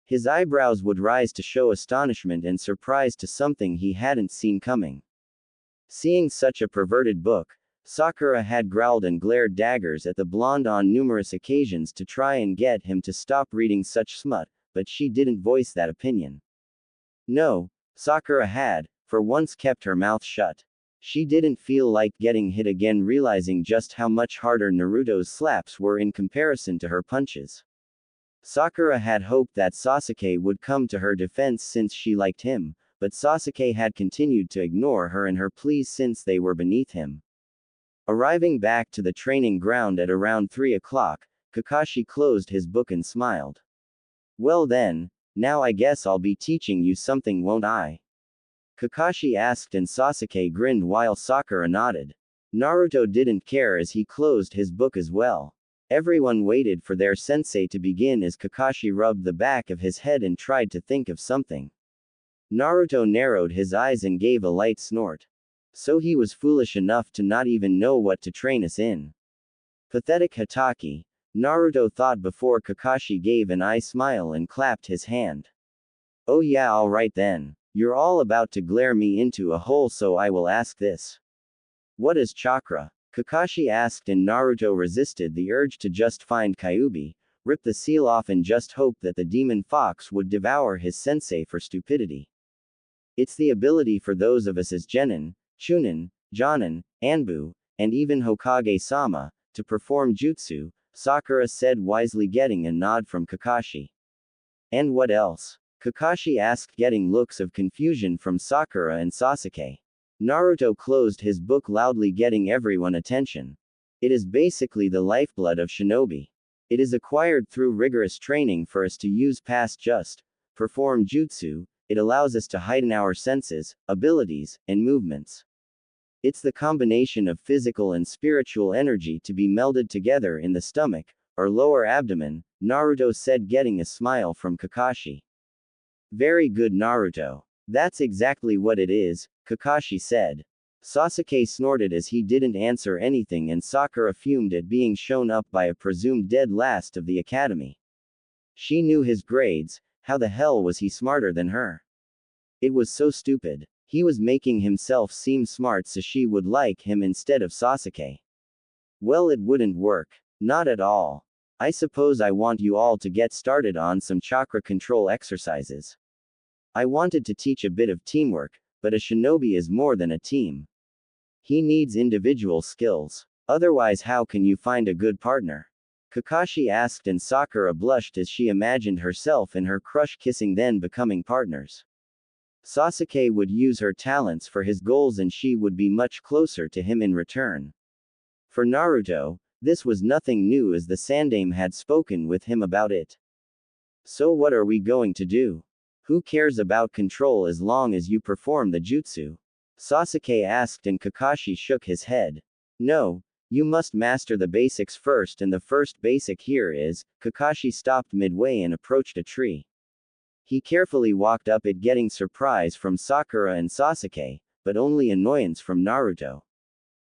His eyebrows would rise to show astonishment and surprise to something he hadn't seen coming. Seeing such a perverted book, Sakura had growled and glared daggers at the blonde on numerous occasions to try and get him to stop reading such smut, but she didn't voice that opinion. No, Sakura had, for once, kept her mouth shut. She didn't feel like getting hit again, realizing just how much harder Naruto's slaps were in comparison to her punches. Sakura had hoped that Sasuke would come to her defense since she liked him, but Sasuke had continued to ignore her and her pleas since they were beneath him. Arriving back to the training ground at around 3 o'clock, Kakashi closed his book and smiled. Well then, now I guess I'll be teaching you something, won't I? Kakashi asked, and Sasuke grinned while Sakura nodded. Naruto didn't care as he closed his book as well. Everyone waited for their sensei to begin as Kakashi rubbed the back of his head and tried to think of something. Naruto narrowed his eyes and gave a light snort. So he was foolish enough to not even know what to train us in. Pathetic Hatake, Naruto thought before Kakashi gave an eye smile and clapped his hand. Oh yeah, alright then. You're all about to glare me into a hole, so I will ask this. What is chakra? Kakashi asked, and Naruto resisted the urge to just find Kyuubi, rip the seal off, and just hope that the demon fox would devour his sensei for stupidity. It's the ability for those of us as Genin, Chunin, Jonin, Anbu, and even Hokage-sama, to perform jutsu, Sakura said wisely, getting a nod from Kakashi. And what else? Kakashi asked, getting looks of confusion from Sakura and Sasuke. Naruto closed his book loudly, getting everyone's attention. It is basically the lifeblood of shinobi. It is acquired through rigorous training for us to use past just perform jutsu. It allows us to heighten our senses, abilities, and movements. It's the combination of physical and spiritual energy to be melded together in the stomach, or lower abdomen, Naruto said, getting a smile from Kakashi. Very good, Naruto. That's exactly what it is, Kakashi said. Sasuke snorted as he didn't answer anything, and Sakura fumed at being shown up by a presumed dead last of the academy. She knew his grades. How the hell was he smarter than her? It was so stupid. He was making himself seem smart so she would like him instead of Sasuke. Well, it wouldn't work. Not at all. I suppose I want you all to get started on some chakra control exercises. I wanted to teach a bit of teamwork, but a shinobi is more than a team. He needs individual skills. Otherwise, how can you find a good partner? Kakashi asked, and Sakura blushed as she imagined herself and her crush kissing, then becoming partners. Sasuke would use her talents for his goals, and she would be much closer to him in return. For Naruto, this was nothing new, as the Sandaime had spoken with him about it. So what are we going to do? Who cares about control as long as you perform the jutsu? Sasuke asked, and Kakashi shook his head. No. You must master the basics first, and the first basic here is, Kakashi stopped midway and approached a tree. He carefully walked up it, getting surprise from Sakura and Sasuke, but only annoyance from Naruto.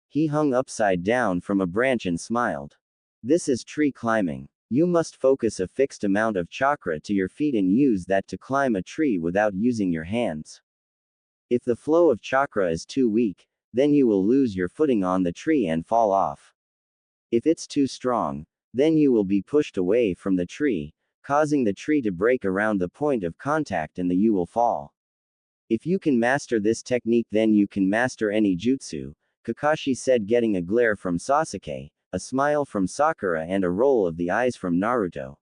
He hung upside down from a branch and smiled. This is tree climbing. You must focus a fixed amount of chakra to your feet and use that to climb a tree without using your hands. If the flow of chakra is too weak, then you will lose your footing on the tree and fall off. If it's too strong, then you will be pushed away from the tree, causing the tree to break around the point of contact, and you will fall. If you can master this technique, then you can master any jutsu, Kakashi said, getting a glare from Sasuke, a smile from Sakura, and a roll of the eyes from Naruto.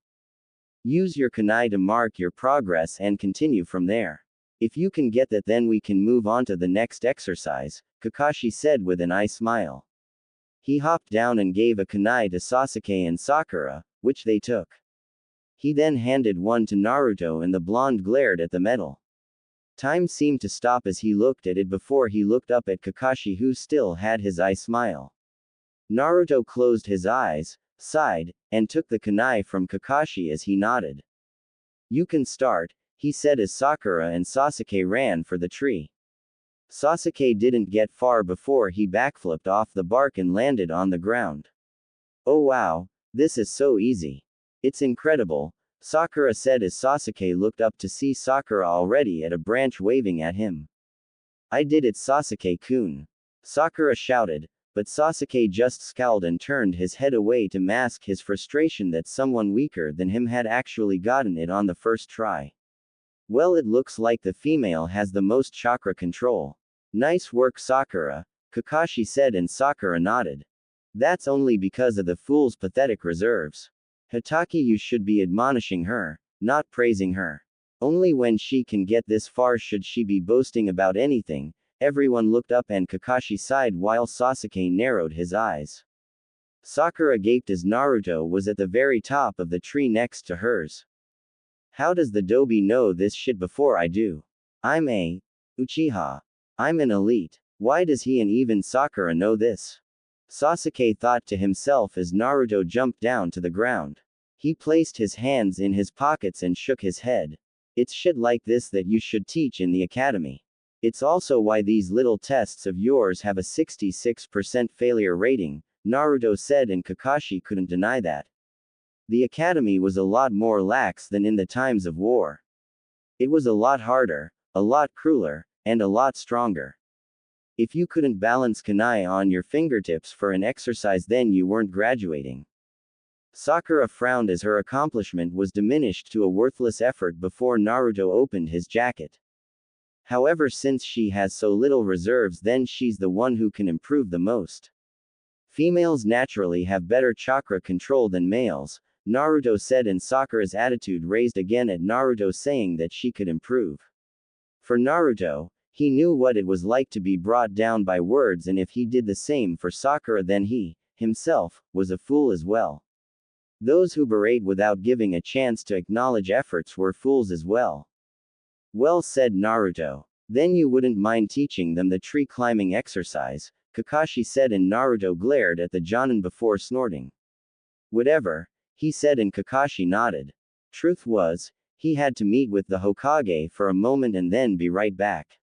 Use your kunai to mark your progress and continue from there. If you can get that, then we can move on to the next exercise, Kakashi said with an eye smile. He hopped down and gave a kunai to Sasuke and Sakura, which they took. He then handed one to Naruto and the blonde glared at the medal. Time seemed to stop as he looked at it before he looked up at Kakashi, who still had his eye smile. Naruto closed his eyes, sighed, and took the kunai from Kakashi as he nodded. "You can start," he said as Sakura and Sasuke ran for the tree. Sasuke didn't get far before he backflipped off the bark and landed on the ground. "Oh wow, this is so easy. It's incredible," Sakura said as Sasuke looked up to see Sakura already at a branch waving at him. "I did it, Sasuke-kun," Sakura shouted, but Sasuke just scowled and turned his head away to mask his frustration that someone weaker than him had actually gotten it on the first try. "Well, it looks like the female has the most chakra control. Nice work, Sakura," Kakashi said, and Sakura nodded. "That's only because of the fool's pathetic reserves. Hatake, you should be admonishing her, not praising her. Only when she can get this far should she be boasting about anything." Everyone looked up and Kakashi sighed while Sasuke narrowed his eyes. Sakura gaped as Naruto was at the very top of the tree next to hers. "How does the Dobi know this shit before I do? I'm a Uchiha. I'm an elite. Why does he and even Sakura know this?" Sasuke thought to himself as Naruto jumped down to the ground. He placed his hands in his pockets and shook his head. "It's shit like this that you should teach in the academy. It's also why these little tests of yours have a 66% failure rating," Naruto said, and Kakashi couldn't deny that. The academy was a lot more lax than in the times of war. It was a lot harder, a lot crueler, and a lot stronger. If you couldn't balance kunai on your fingertips for an exercise, then you weren't graduating. Sakura frowned as her accomplishment was diminished to a worthless effort before Naruto opened his jacket. However, since she has so little reserves, then she's the one who can improve the most. Females naturally have better chakra control than males, Naruto said, and Sakura's attitude raised again at Naruto, saying that she could improve. For Naruto, he knew what it was like to be brought down by words, and if he did the same for Sakura, then he, himself, was a fool as well. Those who berate without giving a chance to acknowledge efforts were fools as well. "Well said, Naruto. Then you wouldn't mind teaching them the tree climbing exercise," Kakashi said, and Naruto glared at the Jonin before snorting. "Whatever," he said, and Kakashi nodded. Truth was, he had to meet with the Hokage for a moment and then be right back.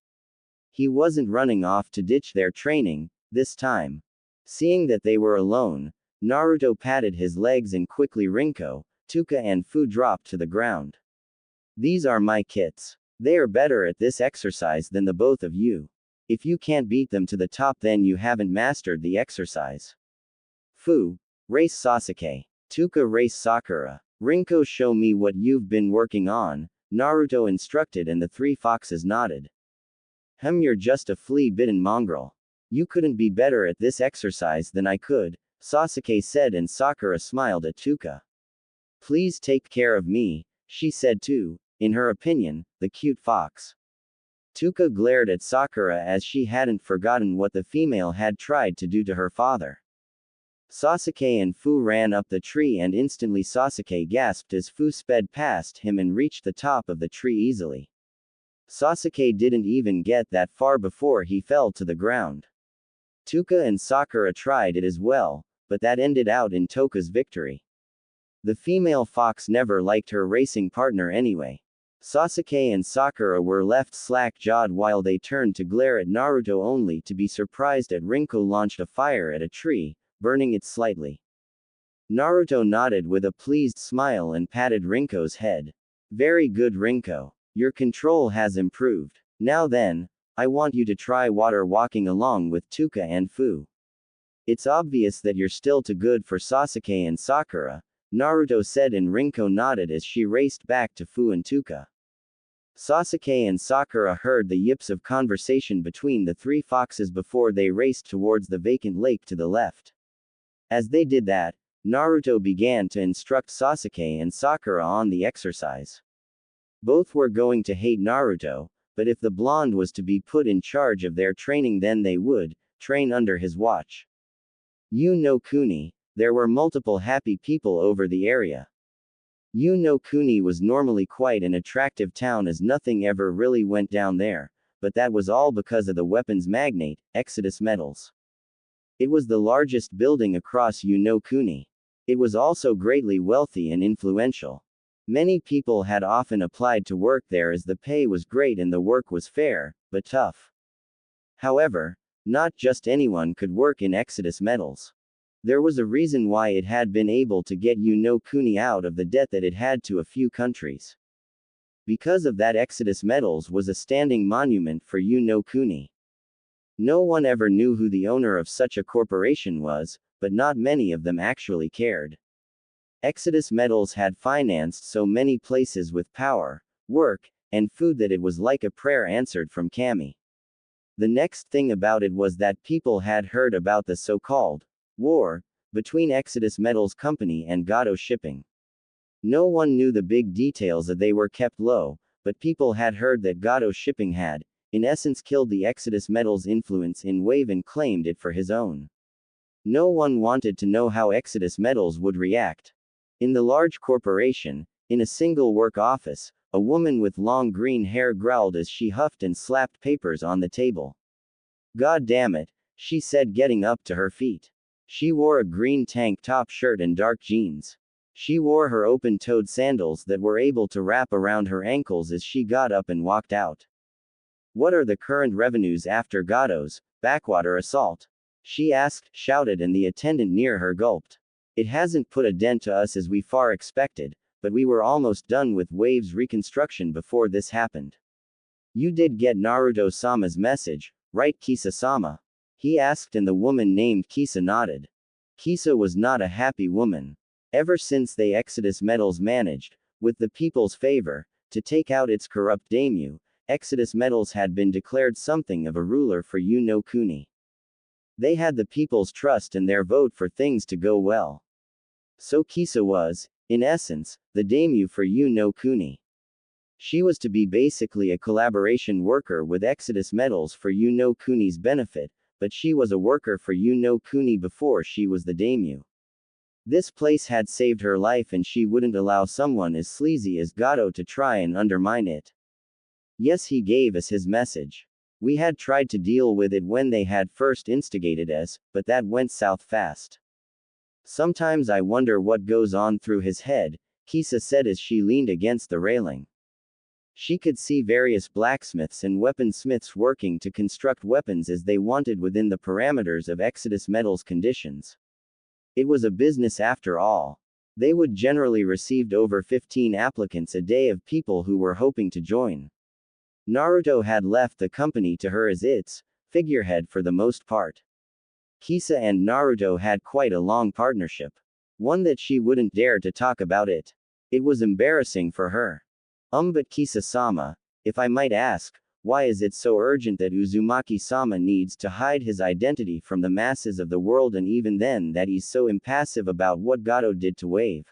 He wasn't running off to ditch their training, this time. Seeing that they were alone, Naruto patted his legs and quickly Rinko, Tuka and Fu dropped to the ground. "These are my kits. They are better at this exercise than the both of you. If you can't beat them to the top, then you haven't mastered the exercise. Fu, race Sasuke. Tuka, race Sakura. Rinko, show me what you've been working on," Naruto instructed, and the three foxes nodded. You're just a flea-bitten mongrel. You couldn't be better at this exercise than I could," Sasuke said, and Sakura smiled at Tuka. "Please take care of me," she said too, in her opinion, the cute fox. Tuka glared at Sakura as she hadn't forgotten what the female had tried to do to her father. Sasuke and Fu ran up the tree, and instantly Sasuke gasped as Fu sped past him and reached the top of the tree easily. Sasuke didn't even get that far before he fell to the ground. Tuka and Sakura tried it as well, but that ended out in Toka's victory. The female fox never liked her racing partner anyway. Sasuke and Sakura were left slack-jawed while they turned to glare at Naruto, only to be surprised at Rinko launched a fire at a tree, burning it slightly. Naruto nodded with a pleased smile and patted Rinko's head. "Very good, Rinko. Your control has improved. Now then, I want you to try water walking along with Tuka and Fu. It's obvious that you're still too good for Sasuke and Sakura," Naruto said, and Rinko nodded as she raced back to Fu and Tuka. Sasuke and Sakura heard the yips of conversation between the three foxes before they raced towards the vacant lake to the left. As they did that, Naruto began to instruct Sasuke and Sakura on the exercise. Both were going to hate Naruto, but if the blonde was to be put in charge of their training, then they would train under his watch. Kuni, there were multiple happy people over the area. Kuni was normally quite an attractive town as nothing ever really went down there, but that was all because of the weapons magnate, Exodus Metals. It was the largest building across Kuni. It was also greatly wealthy and influential. Many people had often applied to work there as the pay was great and the work was fair, but tough. However, not just anyone could work in Exodus Metals. There was a reason why it had been able to get Kuni out of the debt that it had to a few countries. Because of that, Exodus Metals was a standing monument for Kuni. No one ever knew who the owner of such a corporation was, but not many of them actually cared. Exodus Metals had financed so many places with power, work, and food that it was like a prayer answered from Kami. The next thing about it was that people had heard about the so-called war between Exodus Metals Company and Gato Shipping. No one knew the big details as they were kept low, but people had heard that Gato Shipping had, in essence, killed the Exodus Metals influence in Wave and claimed it for his own. No one wanted to know how Exodus Metals would react. In the large corporation, in a single work office, a woman with long green hair growled as she huffed and slapped papers on the table. "God damn it," she said, getting up to her feet. She wore a green tank top shirt and dark jeans. She wore her open-toed sandals that were able to wrap around her ankles as she got up and walked out. "What are the current revenues after Gato's backwater assault?" she asked, shouted, and the attendant near her gulped. "It hasn't put a dent to us as we far expected, but we were almost done with Wave's reconstruction before this happened." "You did get Naruto-sama's message, right, Kisa-sama?" he asked, and the woman named Kisa nodded. Kisa was not a happy woman. Ever since they Exodus Metals managed, with the people's favor, to take out its corrupt daimyo, Exodus Metals had been declared something of a ruler for Kuni. They had the people's trust and their vote for things to go well. So Kisa was, in essence, the daimyo for Kuni. She was to be basically a collaboration worker with Exodus Metals for Kuni's benefit, but she was a worker for Kuni before she was the daimyo. This place had saved her life and she wouldn't allow someone as sleazy as Gato to try and undermine it. Yes, he gave us his message. We had tried to deal with it when they had first instigated us, but that went south fast. Sometimes I wonder what goes on through his head, Kisa said as she leaned against the railing. She could see various blacksmiths and weaponsmiths working to construct weapons as they wanted within the parameters of Exodus Metals conditions. It was a business after all. They would generally received over 15 applicants a day of people who were hoping to join. Naruto had left the company to her as its figurehead for the most part. Kisa and Naruto had quite a long partnership. One that she wouldn't dare to talk about it. It was embarrassing for her. But Kisa-sama, if I might ask, why is it so urgent that Uzumaki-sama needs to hide his identity from the masses of the world, and even then that he's so impassive about what Gato did to Wave?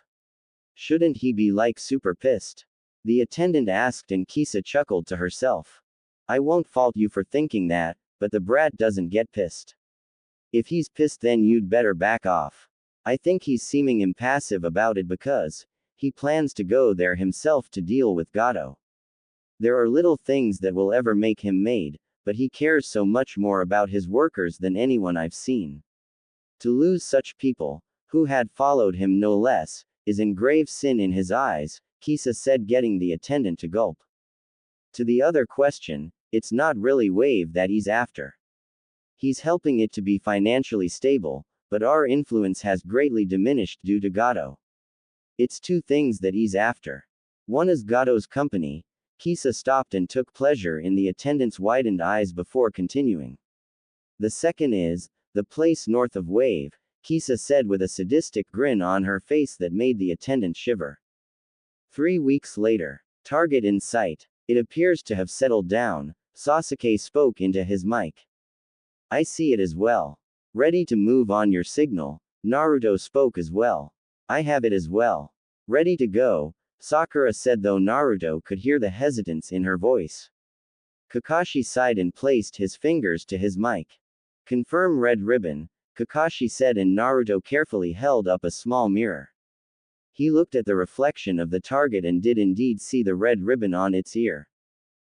Shouldn't he be like super pissed? The attendant asked, and Kisa chuckled to herself. I won't fault you for thinking that, but the brat doesn't get pissed. If he's pissed, then you'd better back off. I think he's seeming impassive about it because he plans to go there himself to deal with Gato. There are little things that will ever make him mad, but he cares so much more about his workers than anyone I've seen. To lose such people, who had followed him no less, is in grave sin in his eyes, Kisa said, getting the attendant to gulp. To the other question, it's not really Wave that he's after. He's helping it to be financially stable, but our influence has greatly diminished due to Gato. It's two things that he's after. One is Gato's company. Kisa stopped and took pleasure in the attendant's widened eyes before continuing. The second is the place north of Wave, Kisa said with a sadistic grin on her face that made the attendant shiver. 3 weeks later. Target in sight. It appears to have settled down, Sasuke spoke into his mic. I see it as well. Ready to move on your signal, Naruto spoke as well. I have it as well. Ready to go, Sakura said, though Naruto could hear the hesitance in her voice. Kakashi sighed and placed his fingers to his mic. Confirm, red ribbon, Kakashi said, and Naruto carefully held up a small mirror. He looked at the reflection of the target and did indeed see the red ribbon on its ear.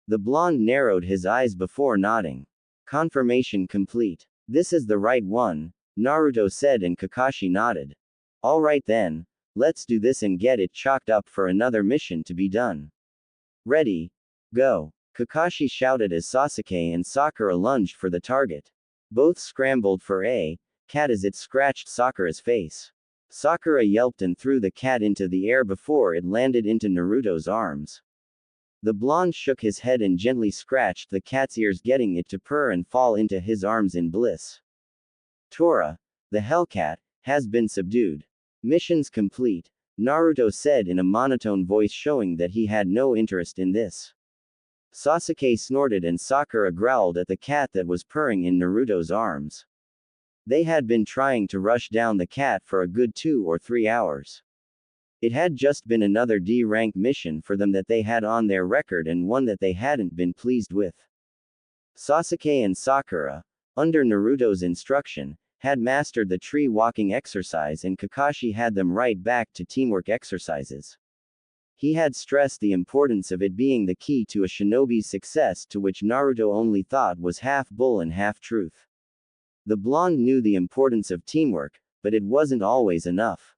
The blonde narrowed his eyes before nodding. Confirmation complete. This is the right one, Naruto said, and Kakashi nodded. Alright then, let's do this and get it chalked up for another mission to be done. Ready? Go. Kakashi shouted as Sasuke and Sakura lunged for the target. Both scrambled for a cat as it scratched Sakura's face. Sakura yelped and threw the cat into the air before it landed into Naruto's arms. The blonde shook his head and gently scratched the cat's ears, getting it to purr and fall into his arms in bliss. Tora, the Hellcat, has been subdued. Missions complete, Naruto said in a monotone voice, showing that he had no interest in this. Sasuke snorted and Sakura growled at the cat that was purring in Naruto's arms. They had been trying to rush down the cat for a good 2 or 3 hours. It had just been another D-rank mission for them that they had on their record, and one that they hadn't been pleased with. Sasuke and Sakura, under Naruto's instruction, had mastered the tree walking exercise, and Kakashi had them right back to teamwork exercises. He had stressed the importance of it being the key to a shinobi's success, to which Naruto only thought was half bull and half truth. The blonde knew the importance of teamwork, but it wasn't always enough.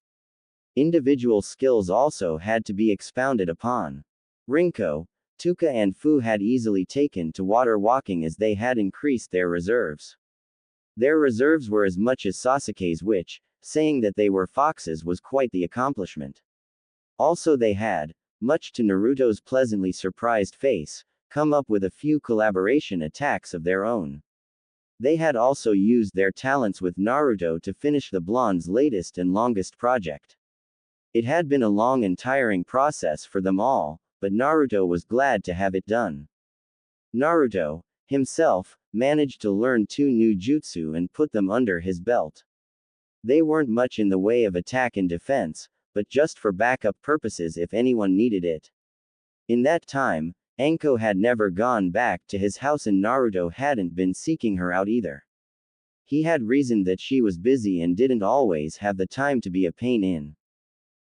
Individual skills also had to be expounded upon. Rinko, Tuka and Fu had easily taken to water walking as they had increased their reserves. Their reserves were as much as Sasuke's, which, saying that they were foxes was quite the accomplishment. Also they had, much to Naruto's pleasantly surprised face, come up with a few collaboration attacks of their own. They had also used their talents with Naruto to finish the blonde's latest and longest project. It had been a long and tiring process for them all, but Naruto was glad to have it done. Naruto, himself, managed to learn 2 new jutsu and put them under his belt. They weren't much in the way of attack and defense, but just for backup purposes if anyone needed it. In that time, Anko had never gone back to his house and Naruto hadn't been seeking her out either. He had reasoned that she was busy and didn't always have the time to be a pain in.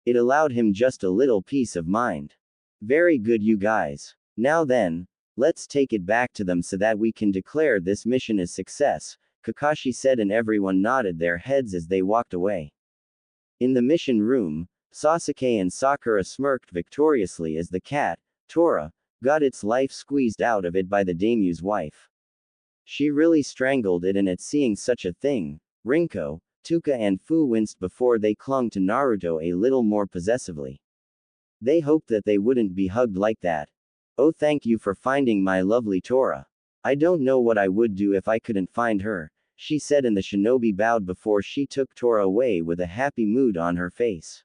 It allowed him just a little peace of mind. Very good, you guys. Now then, let's take it back to them so that we can declare this mission a success, Kakashi said, and everyone nodded their heads as they walked away. In the mission room, Sasuke and Sakura smirked victoriously as the cat, Tora, got its life squeezed out of it by the daimyo's wife. She really strangled it, and at seeing such a thing, Rinko, Tuka and Fu winced before they clung to Naruto a little more possessively. They hoped that they wouldn't be hugged like that. Oh, thank you for finding my lovely Tora. I don't know what I would do if I couldn't find her, she said, and the shinobi bowed before she took Tora away with a happy mood on her face.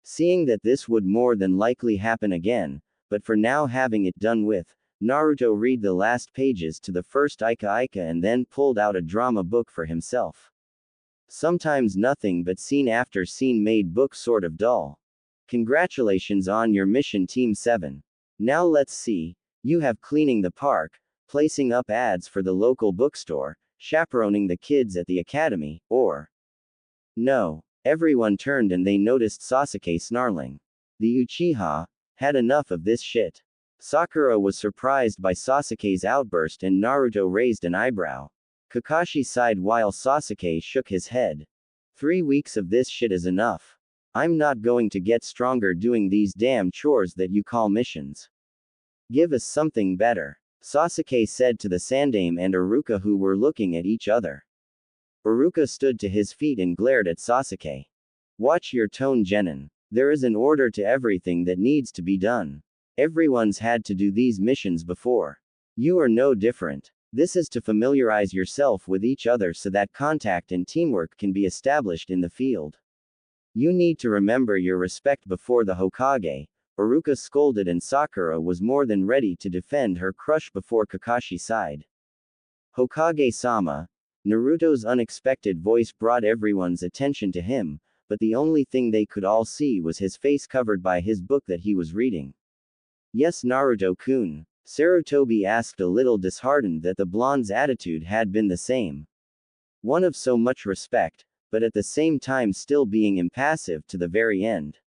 Seeing that this would more than likely happen again, but for now having it done with, Naruto read the last pages to the first Ika and then pulled out a drama book for himself. Sometimes nothing but scene after scene made book sort of dull. Congratulations on your mission, Team 7. Now let's see, you have cleaning the park, placing up ads for the local bookstore, chaperoning the kids at the academy, or... No. Everyone turned and they noticed Sasuke snarling. The Uchiha had enough of this shit. Sakura was surprised by Sasuke's outburst and Naruto raised an eyebrow. Kakashi sighed while Sasuke shook his head. 3 weeks of this shit is enough. I'm not going to get stronger doing these damn chores that you call missions. Give us something better, Sasuke said to the Sandaime and Iruka, who were looking at each other. Iruka stood to his feet and glared at Sasuke. Watch your tone, Genin. There is an order to everything that needs to be done. Everyone's had to do these missions before. You are no different. This is to familiarize yourself with each other so that contact and teamwork can be established in the field. You need to remember your respect before the Hokage, Iruka scolded, and Sakura was more than ready to defend her crush before Kakashi sighed. Hokage-sama. Naruto's unexpected voice brought everyone's attention to him, but the only thing they could all see was his face covered by his book that he was reading. Yes, Naruto-kun, Sarutobi asked, a little disheartened that the blonde's attitude had been the same. One of so much respect, but at the same time still being impassive to the very end.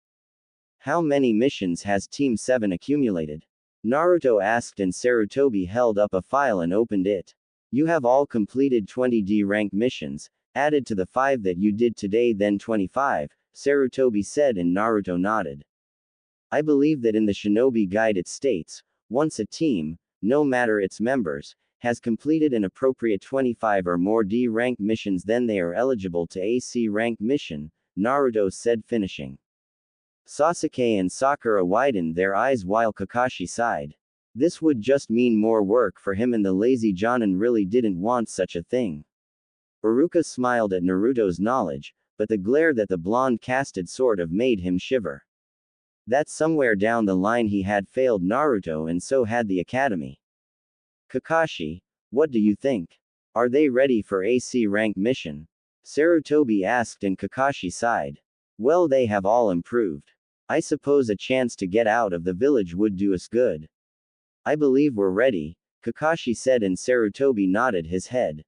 How many missions has Team 7 accumulated? Naruto asked, and Sarutobi held up a file and opened it. You have all completed 20 D rank missions, added to the 5 that you did today, then 25, Sarutobi said, and Naruto nodded. I believe that in the Shinobi Guide it states, once a team, no matter its members, has completed an appropriate 25 or more D rank missions, then they are eligible to a C rank mission, Naruto said, finishing. Sasuke and Sakura widened their eyes while Kakashi sighed. This would just mean more work for him, and the lazy Jonin really didn't want such a thing. Iruka smiled at Naruto's knowledge, but the glare that the blonde casted sort of made him shiver. That somewhere down the line he had failed Naruto, and so had the academy. Kakashi, what do you think? Are they ready for a C rank mission? Sarutobi asked, and Kakashi sighed. Well, they have all improved. I suppose a chance to get out of the village would do us good. I believe we're ready, Kakashi said, and Sarutobi nodded his head.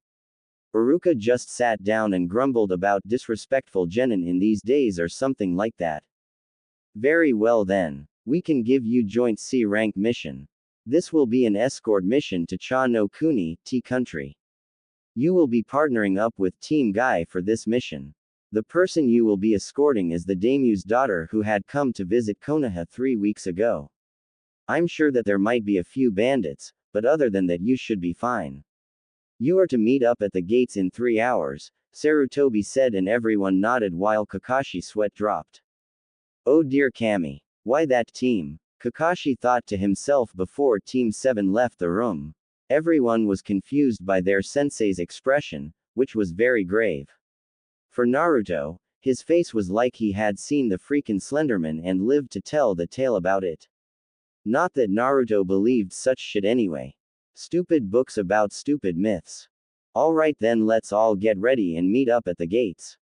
Iruka just sat down and grumbled about disrespectful genin in these days or something like that. Very well then. We can give you joint C rank mission. This will be an escort mission to Cha no Kuni, T country. You will be partnering up with Team Guy for this mission. The person you will be escorting is the daimyo's daughter who had come to visit Konoha 3 weeks ago. I'm sure that there might be a few bandits, but other than that you should be fine. You are to meet up at the gates in 3 hours, Sarutobi said, and everyone nodded while Kakashi's sweat dropped. Oh dear Kami. Why that team? Kakashi thought to himself before Team 7 left the room. Everyone was confused by their sensei's expression, which was very grave. For Naruto, his face was like he had seen the freakin' Slenderman and lived to tell the tale about it. Not that Naruto believed such shit anyway. Stupid books about stupid myths. Alright then, let's all get ready and meet up at the gates.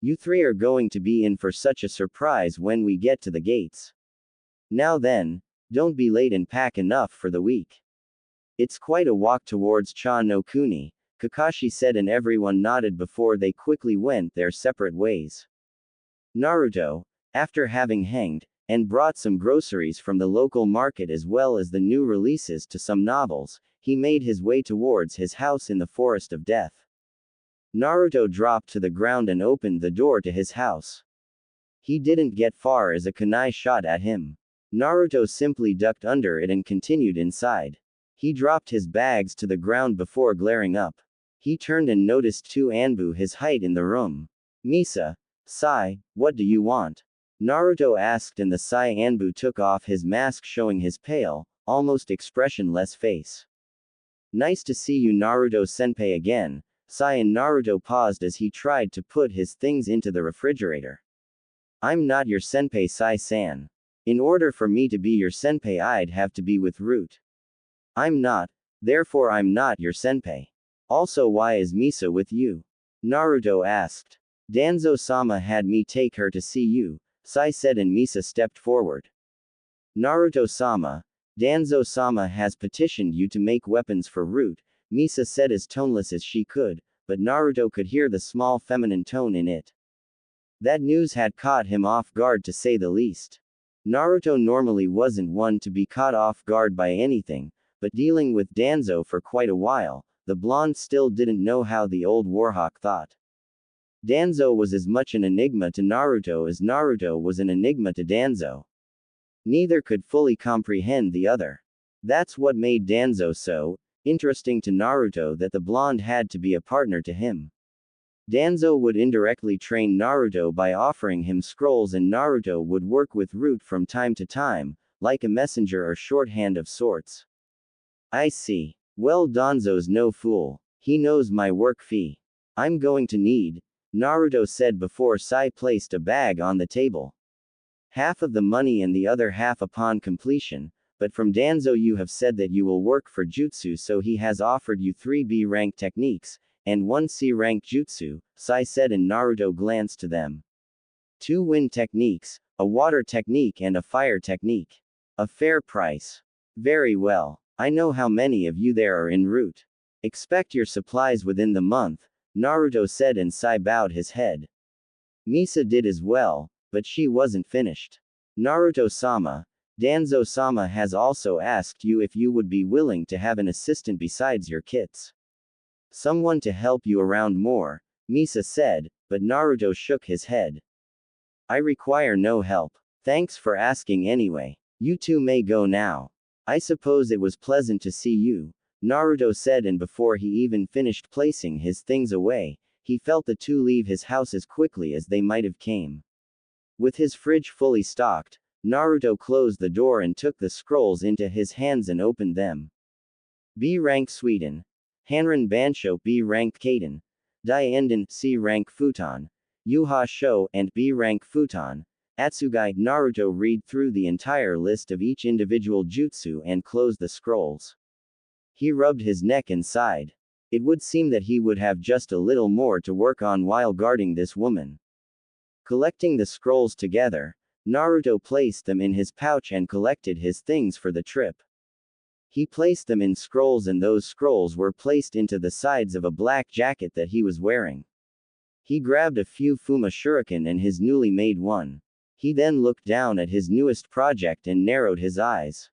You three are going to be in for such a surprise when we get to the gates. Now then, don't be late and pack enough for the week. It's quite a walk towards Cha no Kuni, Kakashi said, and everyone nodded before they quickly went their separate ways. Naruto, after having hanged, and brought some groceries from the local market as well as the new releases to some novels, he made his way towards his house in the Forest of Death. Naruto dropped to the ground and opened the door to his house. He didn't get far as a kunai shot at him. Naruto simply ducked under it and continued inside. He dropped his bags to the ground before glaring up. He turned and noticed two Anbu his height in the room. Misa, Sai, what do you want? Naruto asked, and the Sai Anbu took off his mask, showing his pale, almost expressionless face. Nice to see you, Naruto-senpai, again. Sai and Naruto paused as he tried to put his things into the refrigerator. I'm not your senpai, Sai-san. In order for me to be your senpai, I'd have to be with Root. I'm not, therefore I'm not your senpai. Also, why is Misa with you? Naruto asked. Danzo-sama had me take her to see you, Sai said, and Misa stepped forward. Naruto-sama, Danzo-sama has petitioned you to make weapons for Root, Misa said as toneless as she could, but Naruto could hear the small feminine tone in it. That news had caught him off guard, to say the least. Naruto normally wasn't one to be caught off guard by anything, but dealing with Danzo for quite a while, the blonde still didn't know how the old Warhawk thought. Danzo was as much an enigma to Naruto as Naruto was an enigma to Danzo. Neither could fully comprehend the other. That's what made Danzo so interesting to Naruto, that the blonde had to be a partner to him. Danzo would indirectly train Naruto by offering him scrolls, and Naruto would work with Root from time to time, like a messenger or shorthand of sorts. I see. Well, Danzo's no fool. He knows my work fee. I'm going to need, Naruto said before Sai placed a bag on the table. Half of the money and the other half upon completion, but from Danzo you have said that you will work for jutsu, so he has offered you 3 B rank techniques, and 1 C rank jutsu, Sai said, and Naruto glanced to them. 2 wind techniques, a water technique and a fire technique. A fair price. Very well. I know how many of you there are en route. Expect your supplies within the month, Naruto said, and Sai bowed his head. Misa did as well, but she wasn't finished. Naruto-sama, Danzo-sama has also asked you if you would be willing to have an assistant besides your kits. Someone to help you around more, Misa said, but Naruto shook his head. I require no help. Thanks for asking anyway. You two may go now. I suppose it was pleasant to see you, Naruto said, and before he even finished placing his things away, he felt the two leave his house as quickly as they might have came. With his fridge fully stocked, Naruto closed the door and took the scrolls into his hands and opened them. B rank Sweden. Hanran Bansho B rank Kaden. Dai Enden C rank Futon. Yuha Sho and B rank Futon. Atsugai. Naruto read through the entire list of each individual jutsu and closed the scrolls. He rubbed his neck and sighed. It would seem that he would have just a little more to work on while guarding this woman. Collecting the scrolls together, Naruto placed them in his pouch and collected his things for the trip. He placed them in scrolls, and those scrolls were placed into the sides of a black jacket that he was wearing. He grabbed a few Fuma shuriken and his newly made one. He then looked down at his newest project and narrowed his eyes.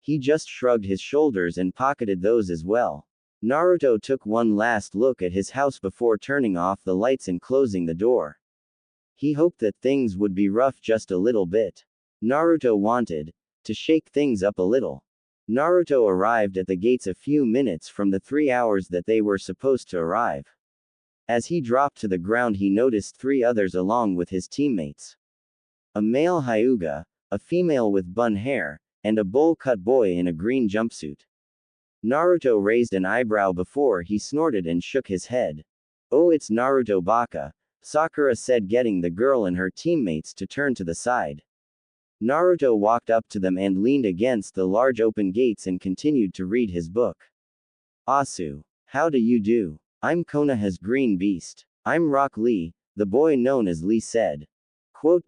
He just shrugged his shoulders and pocketed those as well. Naruto took one last look at his house before turning off the lights and closing the door. He hoped that things would be rough just a little bit. Naruto wanted to shake things up a little. Naruto arrived at the gates a few minutes from the 3 hours that they were supposed to arrive. As he dropped to the ground, he noticed 3 others along with his teammates. A male Hyuga, a female with bun hair, and a bowl-cut boy in a green jumpsuit. Naruto raised an eyebrow before he snorted and shook his head. Oh, it's Naruto Baka, Sakura said, getting the girl and her teammates to turn to the side. Naruto walked up to them and leaned against the large open gates and continued to read his book. Asu. How do you do? I'm Konoha's green beast. I'm Rock Lee, the boy known as Lee said. Quote.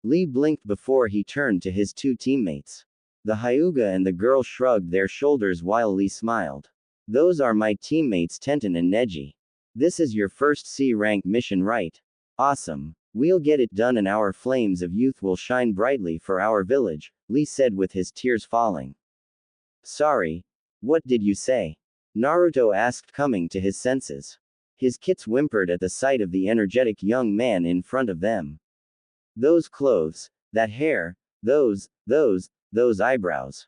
Lee blinked before he turned to his 2 teammates. The Hyuga and the girl shrugged their shoulders while Lee smiled. Those are my teammates Tenten and Neji. This is your first C-rank mission, right? Awesome. We'll get it done and our flames of youth will shine brightly for our village, Lee said with his tears falling. Sorry. What did you say? Naruto asked, coming to his senses. His kits whimpered at the sight of the energetic young man in front of them. Those clothes, that hair, those eyebrows.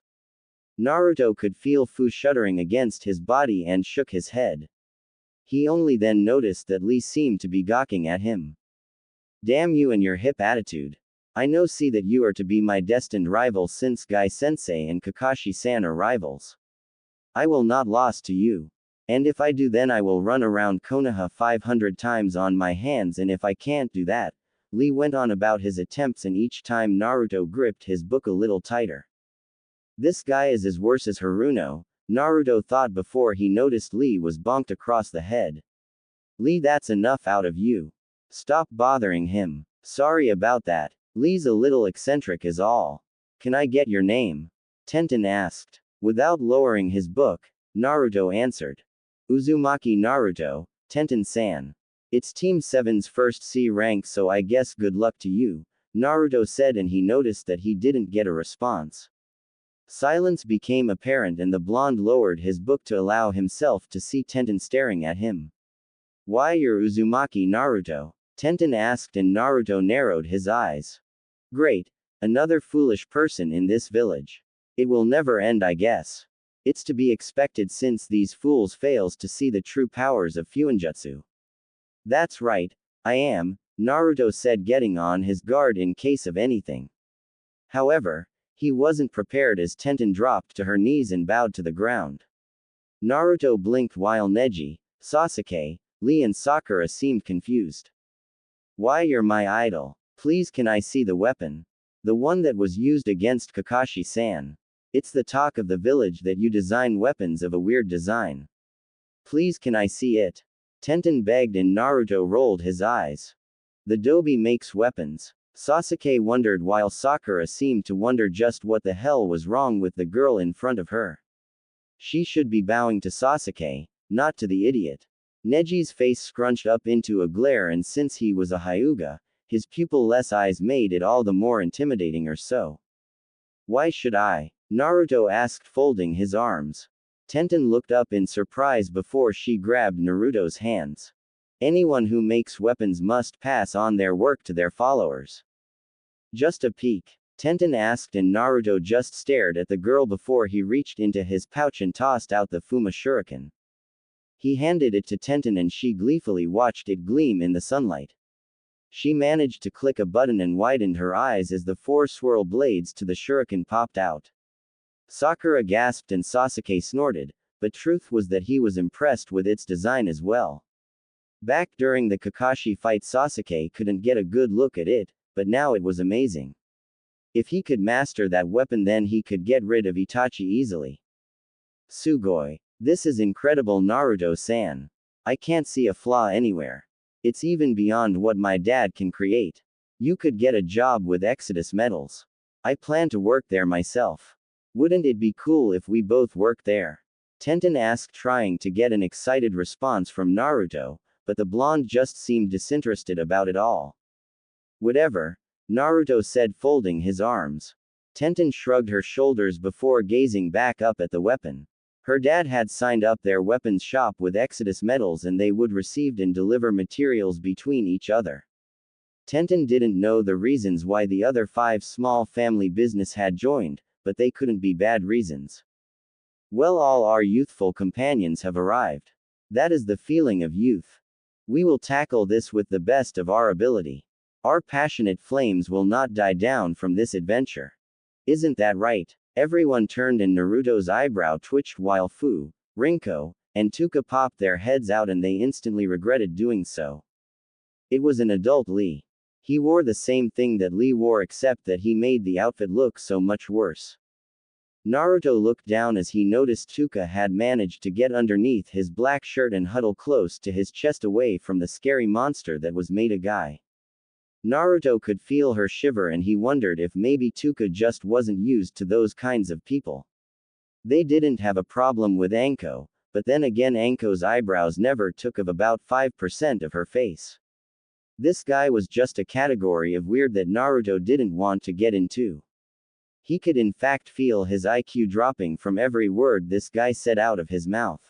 Naruto could feel Fu shuddering against his body and shook his head. He only then noticed that Lee seemed to be gawking at him. Damn you and your hip attitude. I see that you are to be my destined rival, since Gai-sensei and Kakashi-san are rivals. I will not lose to you. And if I do, then I will run around Konoha 500 times on my hands, and if I can't do that, Lee went on about his attempts, and each time Naruto gripped his book a little tighter. This guy is as worse as Haruno, Naruto thought before he noticed Lee was bonked across the head. Lee, that's enough out of you. Stop bothering him. Sorry about that. Lee's a little eccentric is all. Can I get your name? Tenten asked. Without lowering his book, Naruto answered. Uzumaki Naruto, Tenten-san. It's Team 7's first C rank, so I guess good luck to you, Naruto said, and he noticed that he didn't get a response. Silence became apparent and the blonde lowered his book to allow himself to see Tenten staring at him. Why, you're Uzumaki Naruto? Tenten asked, and Naruto narrowed his eyes. Great. Another foolish person in this village. It will never end, I guess. It's to be expected since these fools fails to see the true powers of Fuinjutsu. That's right, I am, Naruto said, getting on his guard in case of anything. However, he wasn't prepared as Tenten dropped to her knees and bowed to the ground. Naruto blinked while Neji, Sasuke, Lee and Sakura seemed confused. Why, you're my idol. Please, can I see the weapon? The one that was used against Kakashi-san. It's the talk of the village that you design weapons of a weird design. Please, can I see it? Tenten begged, and Naruto rolled his eyes. The Dobi makes weapons. Sasuke wondered while Sakura seemed to wonder just what the hell was wrong with the girl in front of her. She should be bowing to Sasuke, not to the idiot. Neji's face scrunched up into a glare, and since he was a Hyuga, his pupil-less eyes made it all the more intimidating or so. Why should I? Naruto asked, folding his arms. Tenten looked up in surprise before she grabbed Naruto's hands. Anyone who makes weapons must pass on their work to their followers. Just a peek? Tenten asked, and Naruto just stared at the girl before he reached into his pouch and tossed out the Fuma Shuriken. He handed it to Tenten and she gleefully watched it gleam in the sunlight. She managed to click a button and widened her eyes as the 4 swirl blades to the shuriken popped out. Sakura gasped and Sasuke snorted, but truth was that he was impressed with its design as well. Back during the Kakashi fight, Sasuke couldn't get a good look at it, but now it was amazing. If he could master that weapon, then he could get rid of Itachi easily. Sugoi. This is incredible, Naruto-san. I can't see a flaw anywhere. It's even beyond what my dad can create. You could get a job with Exodus Metals. I plan to work there myself. Wouldn't it be cool if we both worked there? Tenten asked, trying to get an excited response from Naruto, but the blonde just seemed disinterested about it all. Whatever, Naruto said, folding his arms. Tenten shrugged her shoulders before gazing back up at the weapon. Her dad had signed up their weapons shop with Exodus Metals and they would receive and deliver materials between each other. Tenten didn't know the reasons why the other 5 small family business had joined, but they couldn't be bad reasons. Well, all our youthful companions have arrived. That is the feeling of youth. We will tackle this with the best of our ability. Our passionate flames will not die down from this adventure. Isn't that right? Everyone turned and Naruto's eyebrow twitched while Fu, Rinko, and Tuka popped their heads out and they instantly regretted doing so. It was an adult Lee. He wore the same thing that Lee wore, except that he made the outfit look so much worse. Naruto looked down as he noticed Tuka had managed to get underneath his black shirt and huddle close to his chest away from the scary monster that was made a guy. Naruto could feel her shiver and he wondered if maybe Tuka just wasn't used to those kinds of people. They didn't have a problem with Anko, but then again Anko's eyebrows never took of about 5% of her face. This guy was just a category of weird that Naruto didn't want to get into. He could in fact feel his IQ dropping from every word this guy said out of his mouth.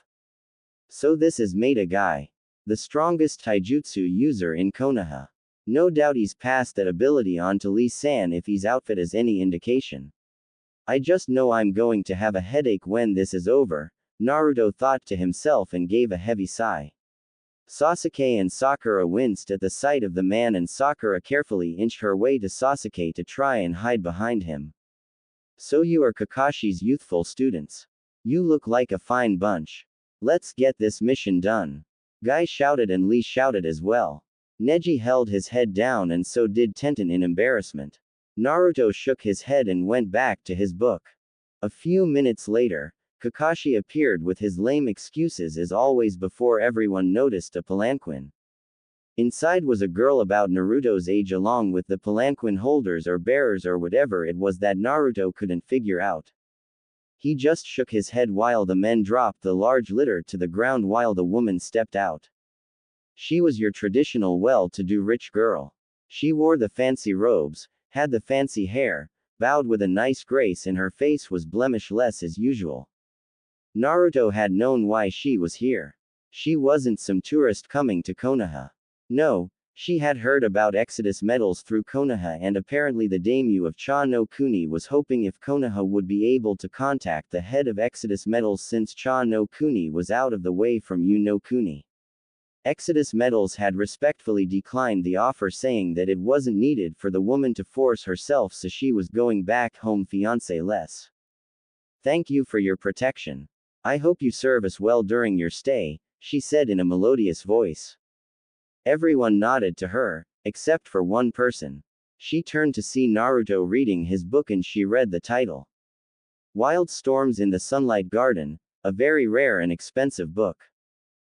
So this is Maida Guy. The strongest taijutsu user in Konoha. No doubt he's passed that ability on to Lee-san if his outfit is any indication. I just know I'm going to have a headache when this is over, Naruto thought to himself and gave a heavy sigh. Sasuke and Sakura winced at the sight of the man and Sakura carefully inched her way to Sasuke to try and hide behind him. So you are Kakashi's youthful students. You look like a fine bunch. Let's get this mission done. Guy shouted and Lee shouted as well. Neji held his head down and so did Tenten in embarrassment. Naruto shook his head and went back to his book. A few minutes later, Kakashi appeared with his lame excuses as always before everyone noticed a palanquin. Inside was a girl about Naruto's age along with the palanquin holders or bearers or whatever it was that Naruto couldn't figure out. He just shook his head while the men dropped the large litter to the ground while the woman stepped out. She was your traditional well-to-do rich girl. She wore the fancy robes, had the fancy hair, bowed with a nice grace and her face was blemishless as usual. Naruto had known why she was here. She wasn't some tourist coming to Konoha. No, she had heard about Exodus Metals through Konoha and apparently the daimyo of Cha no Kuni was hoping if Konoha would be able to contact the head of Exodus Metals since Cha no Kuni was out of the way from Yu no Kuni. Exodus Metals had respectfully declined the offer, saying that it wasn't needed for the woman to force herself, so she was going back home fiancé-less. Thank you for your protection. I hope you serve us well during your stay, she said in a melodious voice. Everyone nodded to her, except for one person. She turned to see Naruto reading his book and she read the title. Wild Storms in the Sunlight Garden, a very rare and expensive book.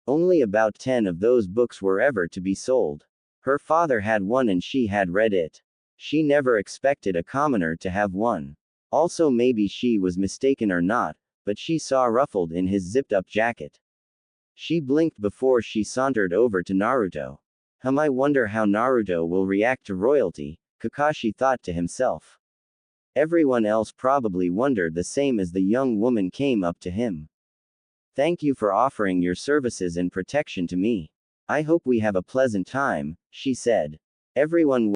Only about 10 of those books were ever to be sold. Her father had one and she had read it. She never expected a commoner to have one. Also maybe she was mistaken or not, but she saw ruffled in his zipped-up jacket. She blinked before she sauntered over to Naruto. I wonder how Naruto will react to royalty, Kakashi thought to himself. Everyone else probably wondered the same as the young woman came up to him. Thank you for offering your services and protection to me. I hope we have a pleasant time, she said. Everyone